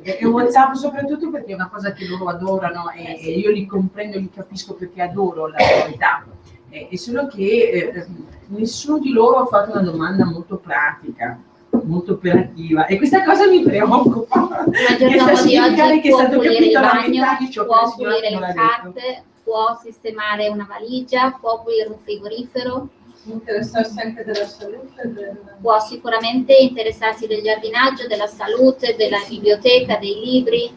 O: e WhatsApp, soprattutto perché è una cosa che loro adorano e io li comprendo, li capisco perché adoro la verità. È solo che nessuno di loro ha fatto una domanda molto pratica, molto operativa, e questa cosa mi preoccupa.
K: Il maggiordomo di oggi
O: che è
K: può
O: stato
K: pulire il
O: capito la
K: bagno,
O: metà di ciò che
K: può
O: la signora
K: pulire
O: non
K: le
O: ha
K: scarpe, può sistemare una valigia, può pulire un frigorifero.
L: Interessarsi anche della salute.
K: Può sicuramente interessarsi del giardinaggio, della salute, della biblioteca, dei libri.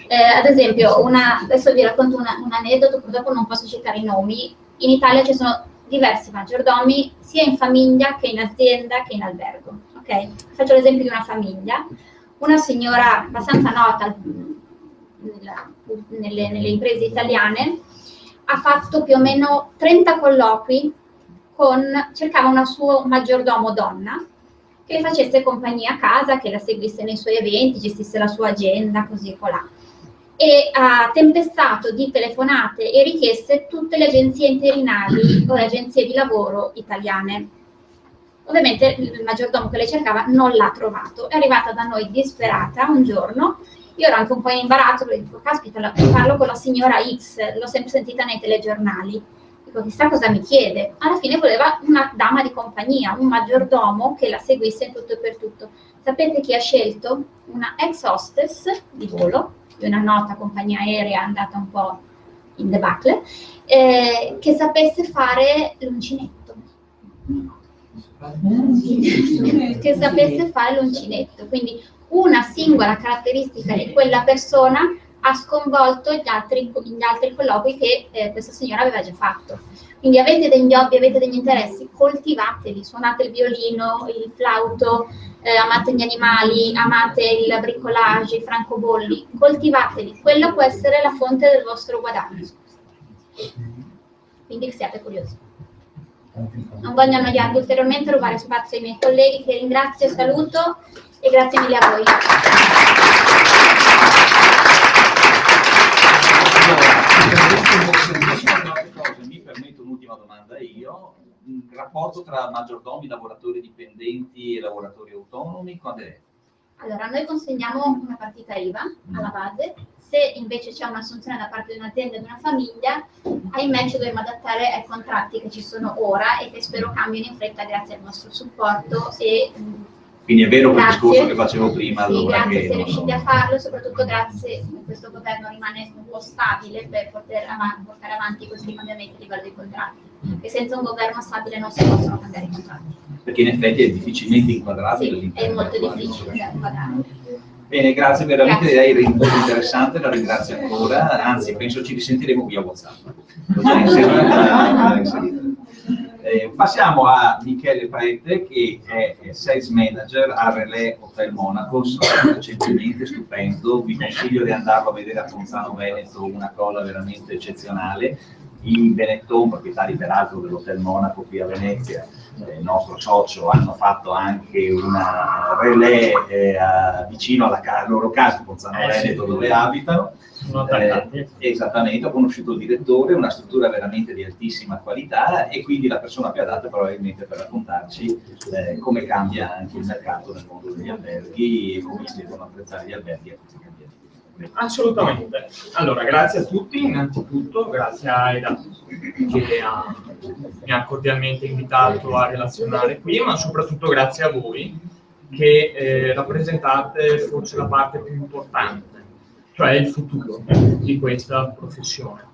K: Ad esempio, adesso vi racconto un aneddoto, purtroppo non posso citare i nomi. In Italia ci sono diversi maggiordomi, sia in famiglia che in azienda che in albergo. Okay? Faccio l'esempio di una famiglia. Una signora abbastanza nota nelle imprese italiane ha fatto più o meno 30 colloqui cercava una sua maggiordomo donna che le facesse compagnia a casa, che la seguisse nei suoi eventi, gestisse la sua agenda, così e colà. E ha tempestato di telefonate e richieste tutte le agenzie interinali o le agenzie di lavoro italiane. Ovviamente il maggiordomo che lei cercava non l'ha trovato, è arrivata da noi disperata un giorno. Io ero anche un po' in imbarazzo, perché dico, caspita, parlo con la signora X, l'ho sempre sentita nei telegiornali. Dico, chissà cosa mi chiede. Alla fine voleva una dama di compagnia, un maggiordomo che la seguisse in tutto e per tutto. Sapete chi ha scelto? Una ex hostess di volo, di una nota compagnia aerea andata un po' in debacle, che sapesse fare l'uncinetto. Che sapesse fare l'uncinetto. Quindi una singola caratteristica di quella persona ha sconvolto gli altri colloqui che questa signora aveva già fatto. Quindi avete degli hobby, avete degli interessi, coltivateli, suonate il violino, il flauto, amate gli animali, amate il bricolage, i francobolli, coltivateli, quello può essere la fonte del vostro guadagno. Quindi siate curiosi. Non voglio annoiarvi ulteriormente, rubare spazio ai miei colleghi, che ringrazio e saluto, e grazie mille a voi.
A: Mi permetto un'ultima domanda io. Il rapporto tra maggiordomi, lavoratori dipendenti e lavoratori autonomi, quando è?
K: Allora, noi consegniamo una partita IVA alla base. Se invece c'è un'assunzione da parte di un'azienda e di una famiglia, ahimè ci dobbiamo adattare ai contratti che ci sono ora e che spero cambino in fretta grazie al vostro supporto.
A: Quindi è vero quel
K: Grazie.
A: discorso che facevo prima.
K: Sì,
A: allora,
K: grazie
A: che
K: se riuscite a farlo, soprattutto grazie che questo governo rimane un po' stabile per poter portare avanti questi cambiamenti a livello dei contratti. Perché senza un governo stabile non si possono cambiare i contratti.
A: Perché in effetti è difficilmente inquadrabile
K: Sì, è
A: all'interno
K: molto
A: della
K: difficile da inquadrare.
A: Bene, grazie veramente,
K: Grazie.
A: direi molto interessante, la ringrazio ancora, anzi penso ci risentiremo via WhatsApp. Così insieme a Passiamo a Michele Prete, che è Sales Manager a Relais Hotel Monaco, recentemente stupendo, vi consiglio di andarlo a vedere a Ponzano Veneto, una cosa veramente eccezionale. I Benetton, proprietari peraltro dell'Hotel Monaco qui a Venezia, il nostro socio, hanno fatto anche una relais vicino alla loro casa, Ponzano Veneto, dove abitano. Esattamente, ho conosciuto il direttore, una struttura veramente di altissima qualità e quindi la persona più adatta probabilmente per raccontarci come cambia anche il mercato nel mondo degli alberghi e come si devono apprezzare gli alberghi a questi cambiamenti.
Q: Assolutamente. Allora, grazie a tutti, innanzitutto, grazie a Aida che mi ha cordialmente invitato a relazionare qui, ma soprattutto grazie a voi che rappresentate forse la parte più importante, cioè il futuro di questa professione.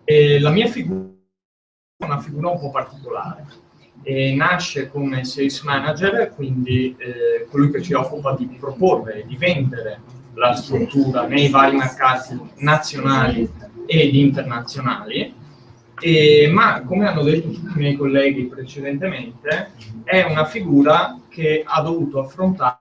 Q: E la mia figura è una figura un po' particolare. Nasce come sales manager, quindi colui che si occupa di proporre e di vendere la struttura nei vari mercati nazionali ed internazionali, ma come hanno detto tutti i miei colleghi precedentemente, è una figura che ha dovuto affrontare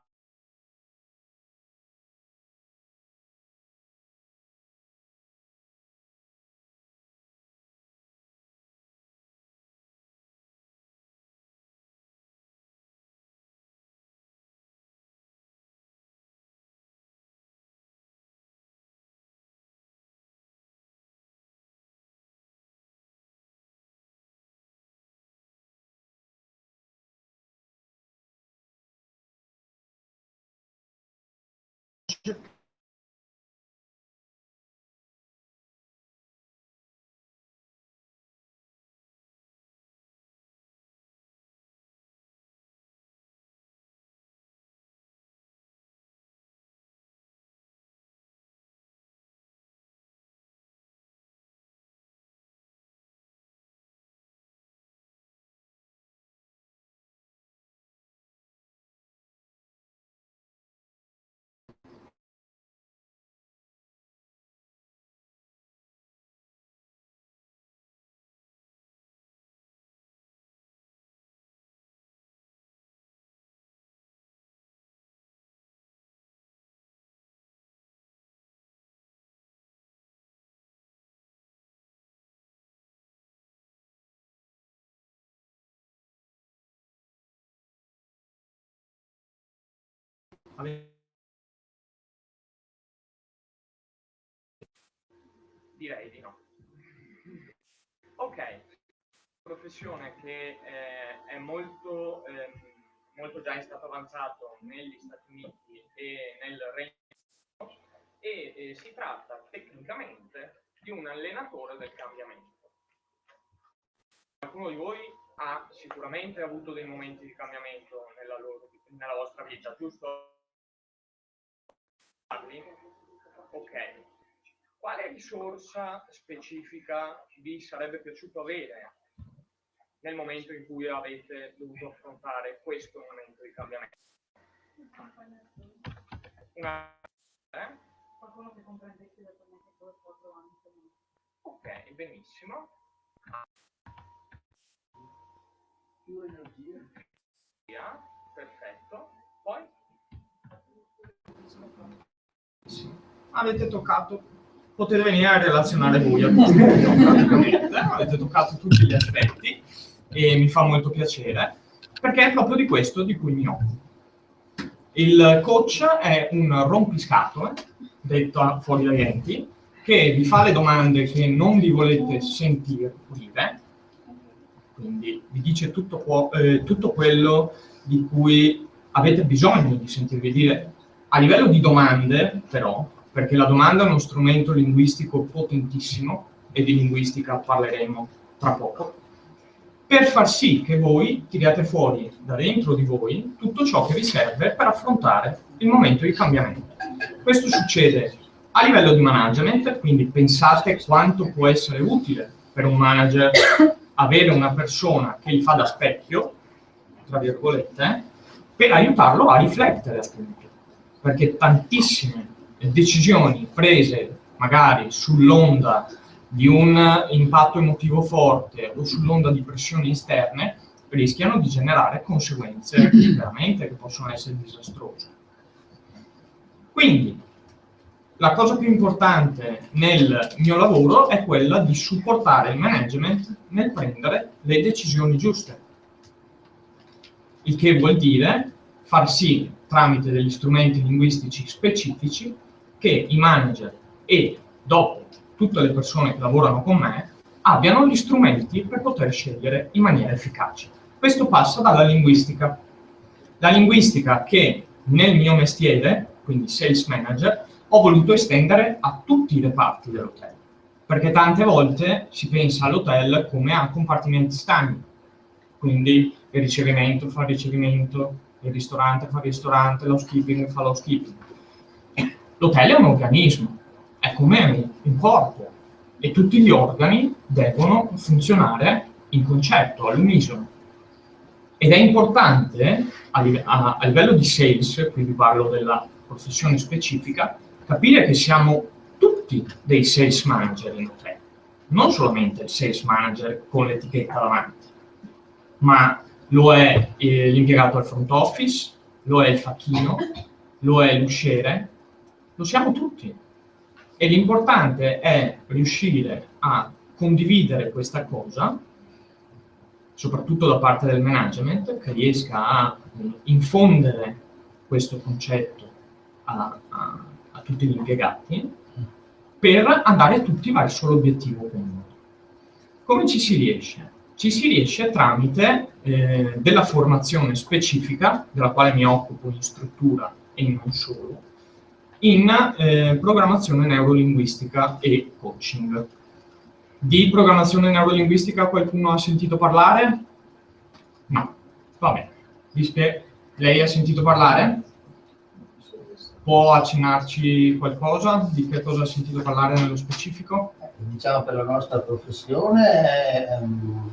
Q: Direi di no. Ok, professione che è molto già in stato avanzato negli Stati Uniti e nel Regno Unito e si tratta tecnicamente di un allenatore del cambiamento. Qualcuno di voi ha sicuramente avuto dei momenti di cambiamento nella vostra vita, giusto? Ok. Quale risorsa specifica vi sarebbe piaciuto avere nel momento in cui avete dovuto affrontare questo momento di cambiamento?
C: Qualcuno che comprendesse esattamente cosa sto provando.
Q: Ok, benissimo. Più energia. Perfetto. Poi? Avete toccato, potete venire a relazionare voi a questo punto, praticamente, avete toccato tutti gli aspetti e mi fa molto piacere, perché è proprio di questo di cui mi occupo. Il coach è un rompiscatole, detto fuori dai denti, che vi fa le domande che non vi volete sentire dire, quindi vi dice tutto quello di cui avete bisogno di sentirvi dire. A livello di domande, però, perché la domanda è uno strumento linguistico potentissimo, e di linguistica parleremo tra poco, per far sì che voi tiriate fuori da dentro di voi tutto ciò che vi serve per affrontare il momento di cambiamento. Questo succede a livello di management, quindi pensate quanto può essere utile per un manager avere una persona che gli fa da specchio, tra virgolette, per aiutarlo a riflettere, appunto. Perché tantissime decisioni prese magari sull'onda di un impatto emotivo forte o sull'onda di pressioni esterne, rischiano di generare conseguenze veramente che possono essere disastrose. Quindi, la cosa più importante nel mio lavoro è quella di supportare il management nel prendere le decisioni giuste. Il che vuol dire far sì, tramite degli strumenti linguistici specifici, che i manager e dopo tutte le persone che lavorano con me abbiano gli strumenti per poter scegliere in maniera efficace. Questo passa dalla linguistica. La linguistica che nel mio mestiere, quindi sales manager, ho voluto estendere a tutti i reparti dell'hotel. Perché tante volte si pensa all'hotel come a compartimenti stagni. Quindi il ricevimento fa ricevimento, il ristorante fa ristorante, l'housekeeping fa l'housekeeping. L'hotel è un organismo, è come un corpo e tutti gli organi devono funzionare in concerto, all'unisono. Ed è importante a livello di sales, qui vi parlo della professione specifica, capire che siamo tutti dei sales manager in hotel, non solamente il sales manager con l'etichetta davanti, ma lo è l'impiegato al front office, lo è il facchino, lo è l'usciere, lo siamo tutti. E l'importante è riuscire a condividere questa cosa, soprattutto da parte del management, che riesca a infondere questo concetto a tutti gli impiegati, per andare tutti verso l'obiettivo comune. Come ci si riesce? Ci si riesce tramite della formazione specifica, della quale mi occupo in struttura e non solo, in programmazione neurolinguistica e coaching. Di programmazione neurolinguistica qualcuno ha sentito parlare? No. Va bene. Lei ha sentito parlare? Può accennarci qualcosa? Di che cosa ha sentito parlare nello specifico?
R: Diciamo, per la nostra professione è un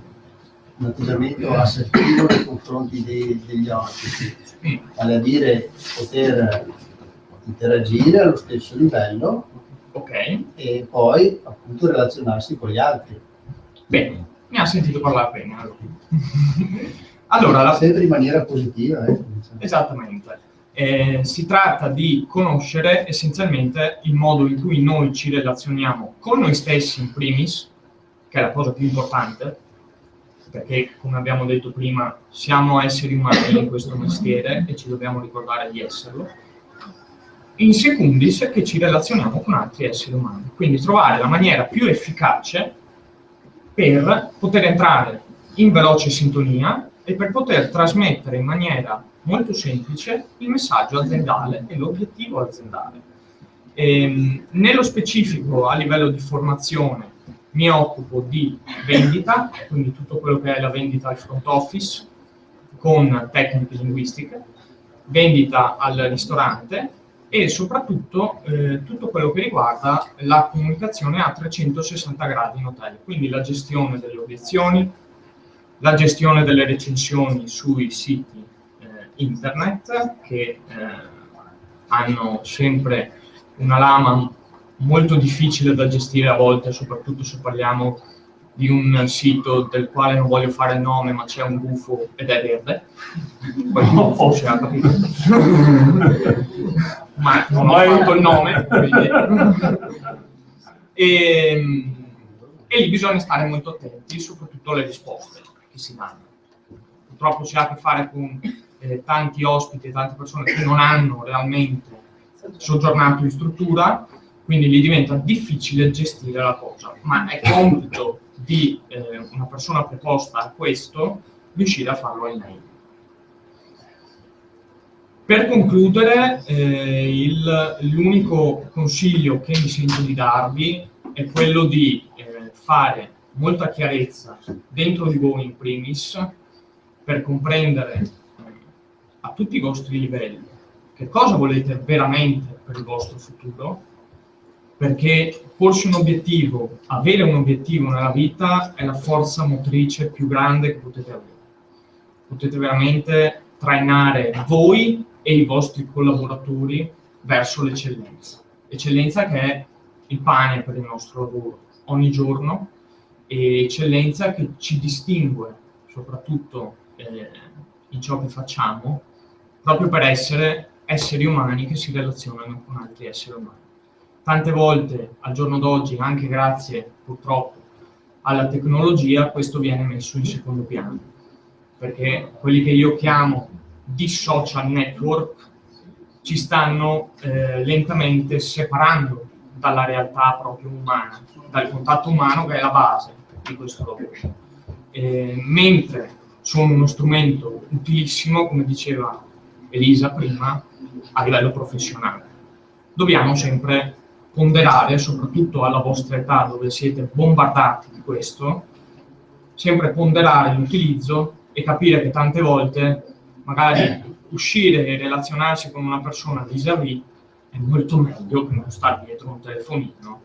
R: atteggiamento assertivo nei confronti degli ospiti, vale a dire poter interagire allo stesso livello, e poi appunto relazionarsi con gli altri.
Q: Bene, mi ha sentito parlare bene. Allora,
R: sempre in maniera positiva.
Q: Esattamente. Si tratta di conoscere essenzialmente il modo in cui noi ci relazioniamo con noi stessi in primis, che è la cosa più importante, perché come abbiamo detto prima siamo esseri umani in questo mestiere e ci dobbiamo ricordare di esserlo. In secundis, che ci relazioniamo con altri esseri umani. Quindi trovare la maniera più efficace per poter entrare in veloce sintonia e per poter trasmettere in maniera molto semplice il messaggio aziendale e l'obiettivo aziendale. Nello specifico, a livello di formazione, mi occupo di vendita, quindi tutto quello che è la vendita al front office con tecniche linguistiche, vendita al ristorante e soprattutto tutto quello che riguarda la comunicazione a 360 gradi in hotel, quindi la gestione delle obiezioni, la gestione delle recensioni sui siti internet che hanno sempre una lama molto difficile da gestire a volte, soprattutto se parliamo di un sito del quale non voglio fare il nome, ma c'è un gufo ed è verde. Qualcuno forse ha capito. Ma non ho fatto il nome. E lì bisogna stare molto attenti, soprattutto alle risposte che si danno. Purtroppo si ha a che fare con tanti ospiti e tante persone che non hanno realmente soggiornato in struttura, quindi gli diventa difficile gestire la cosa, ma è compito di una persona preposta a questo riuscire a farlo al meglio. Per concludere, l'unico consiglio che mi sento di darvi è quello di fare molta chiarezza dentro di voi in primis per comprendere a tutti i vostri livelli che cosa volete veramente per il vostro futuro, perché porsi un obiettivo, avere un obiettivo nella vita è la forza motrice più grande che potete avere. Potete veramente trainare voi e i vostri collaboratori verso l'eccellenza. Eccellenza che è il pane per il nostro lavoro ogni giorno e eccellenza che ci distingue soprattutto in ciò che facciamo, proprio per essere esseri umani che si relazionano con altri esseri umani. Tante volte al giorno d'oggi, anche grazie purtroppo alla tecnologia, questo viene messo in secondo piano, perché quelli che io chiamo di social network ci stanno lentamente separando dalla realtà proprio umana, dal contatto umano che è la base di questo lavoro. Mentre sono uno strumento utilissimo, come diceva Elisa prima, a livello professionale. Dobbiamo sempre ponderare, soprattutto alla vostra età dove siete bombardati di questo, sempre ponderare l'utilizzo e capire che tante volte magari uscire e relazionarsi con una persona vis-à-vis è molto meglio che non stare dietro un telefonino,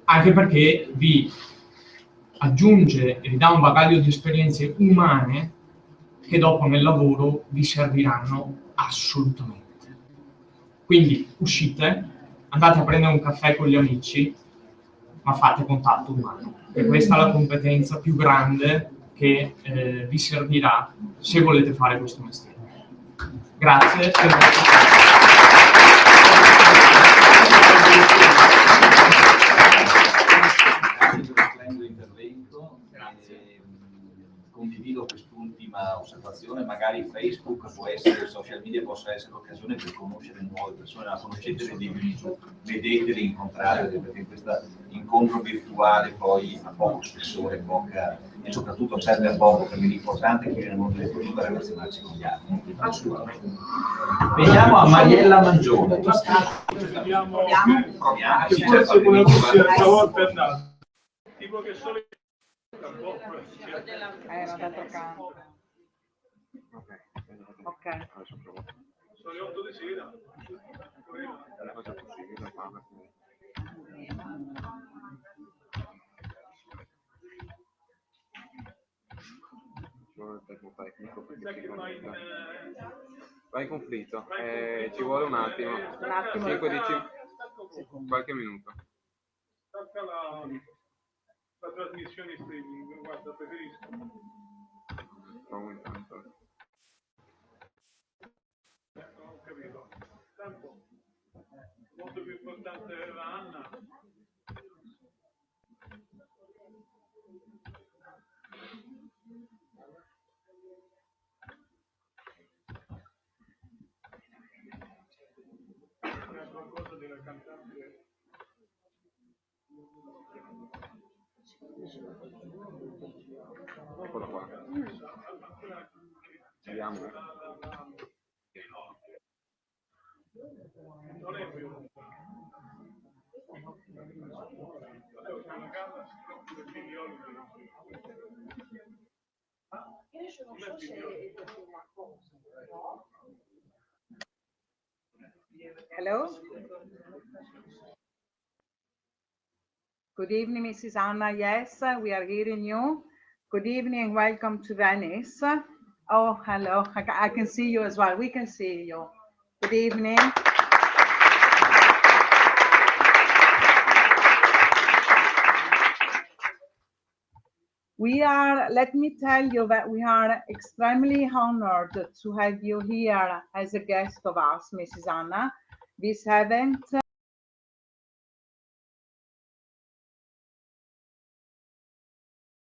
Q: anche perché vi aggiunge e vi dà un bagaglio di esperienze umane che dopo nel lavoro vi serviranno assolutamente. Quindi uscite, andate a prendere un caffè con gli amici, ma fate contatto umano. E questa è la competenza più grande che vi servirà se volete fare questo mestiere. Grazie.
A: Condivido quest'ultima osservazione, magari Facebook può essere, social media possa essere l'occasione per conoscere nuove persone, ma conoscetele di viso, vedetele, incontrarle, perché questo incontro virtuale poi ha poco spessore, poca, e soprattutto serve a poco, perché l'importante è che nel mondo del pubblico relazionarsi con gli altri. Assolutamente. Veniamo a Mariella Mangione.
E: Proviamo.
A: Sì,
E: Forse una volta volta è andata. Tipo che solo
C: era d'altro canto. Ok.
E: Sono le 8 di sera.
B: Vai conflitto, ci vuole un attimo. 5-10, qualche minuto.
E: Stacca la trasmissione streaming, guarda, preferisco.
B: Intanto.
E: Ho capito. Tanto, molto più importante è la Anna. Qualcosa della cantante.
B: Eccola qua. Vediamo.
E: Non è più.
C: Hello. Good evening, Mrs. Anna. Yes, we are hearing you. Good evening, welcome to Venice. Oh, hello. I can see you as well. We can see you. Good evening. Let me tell you that we are extremely honored to have you here as a guest of us, Mrs. Anna. This event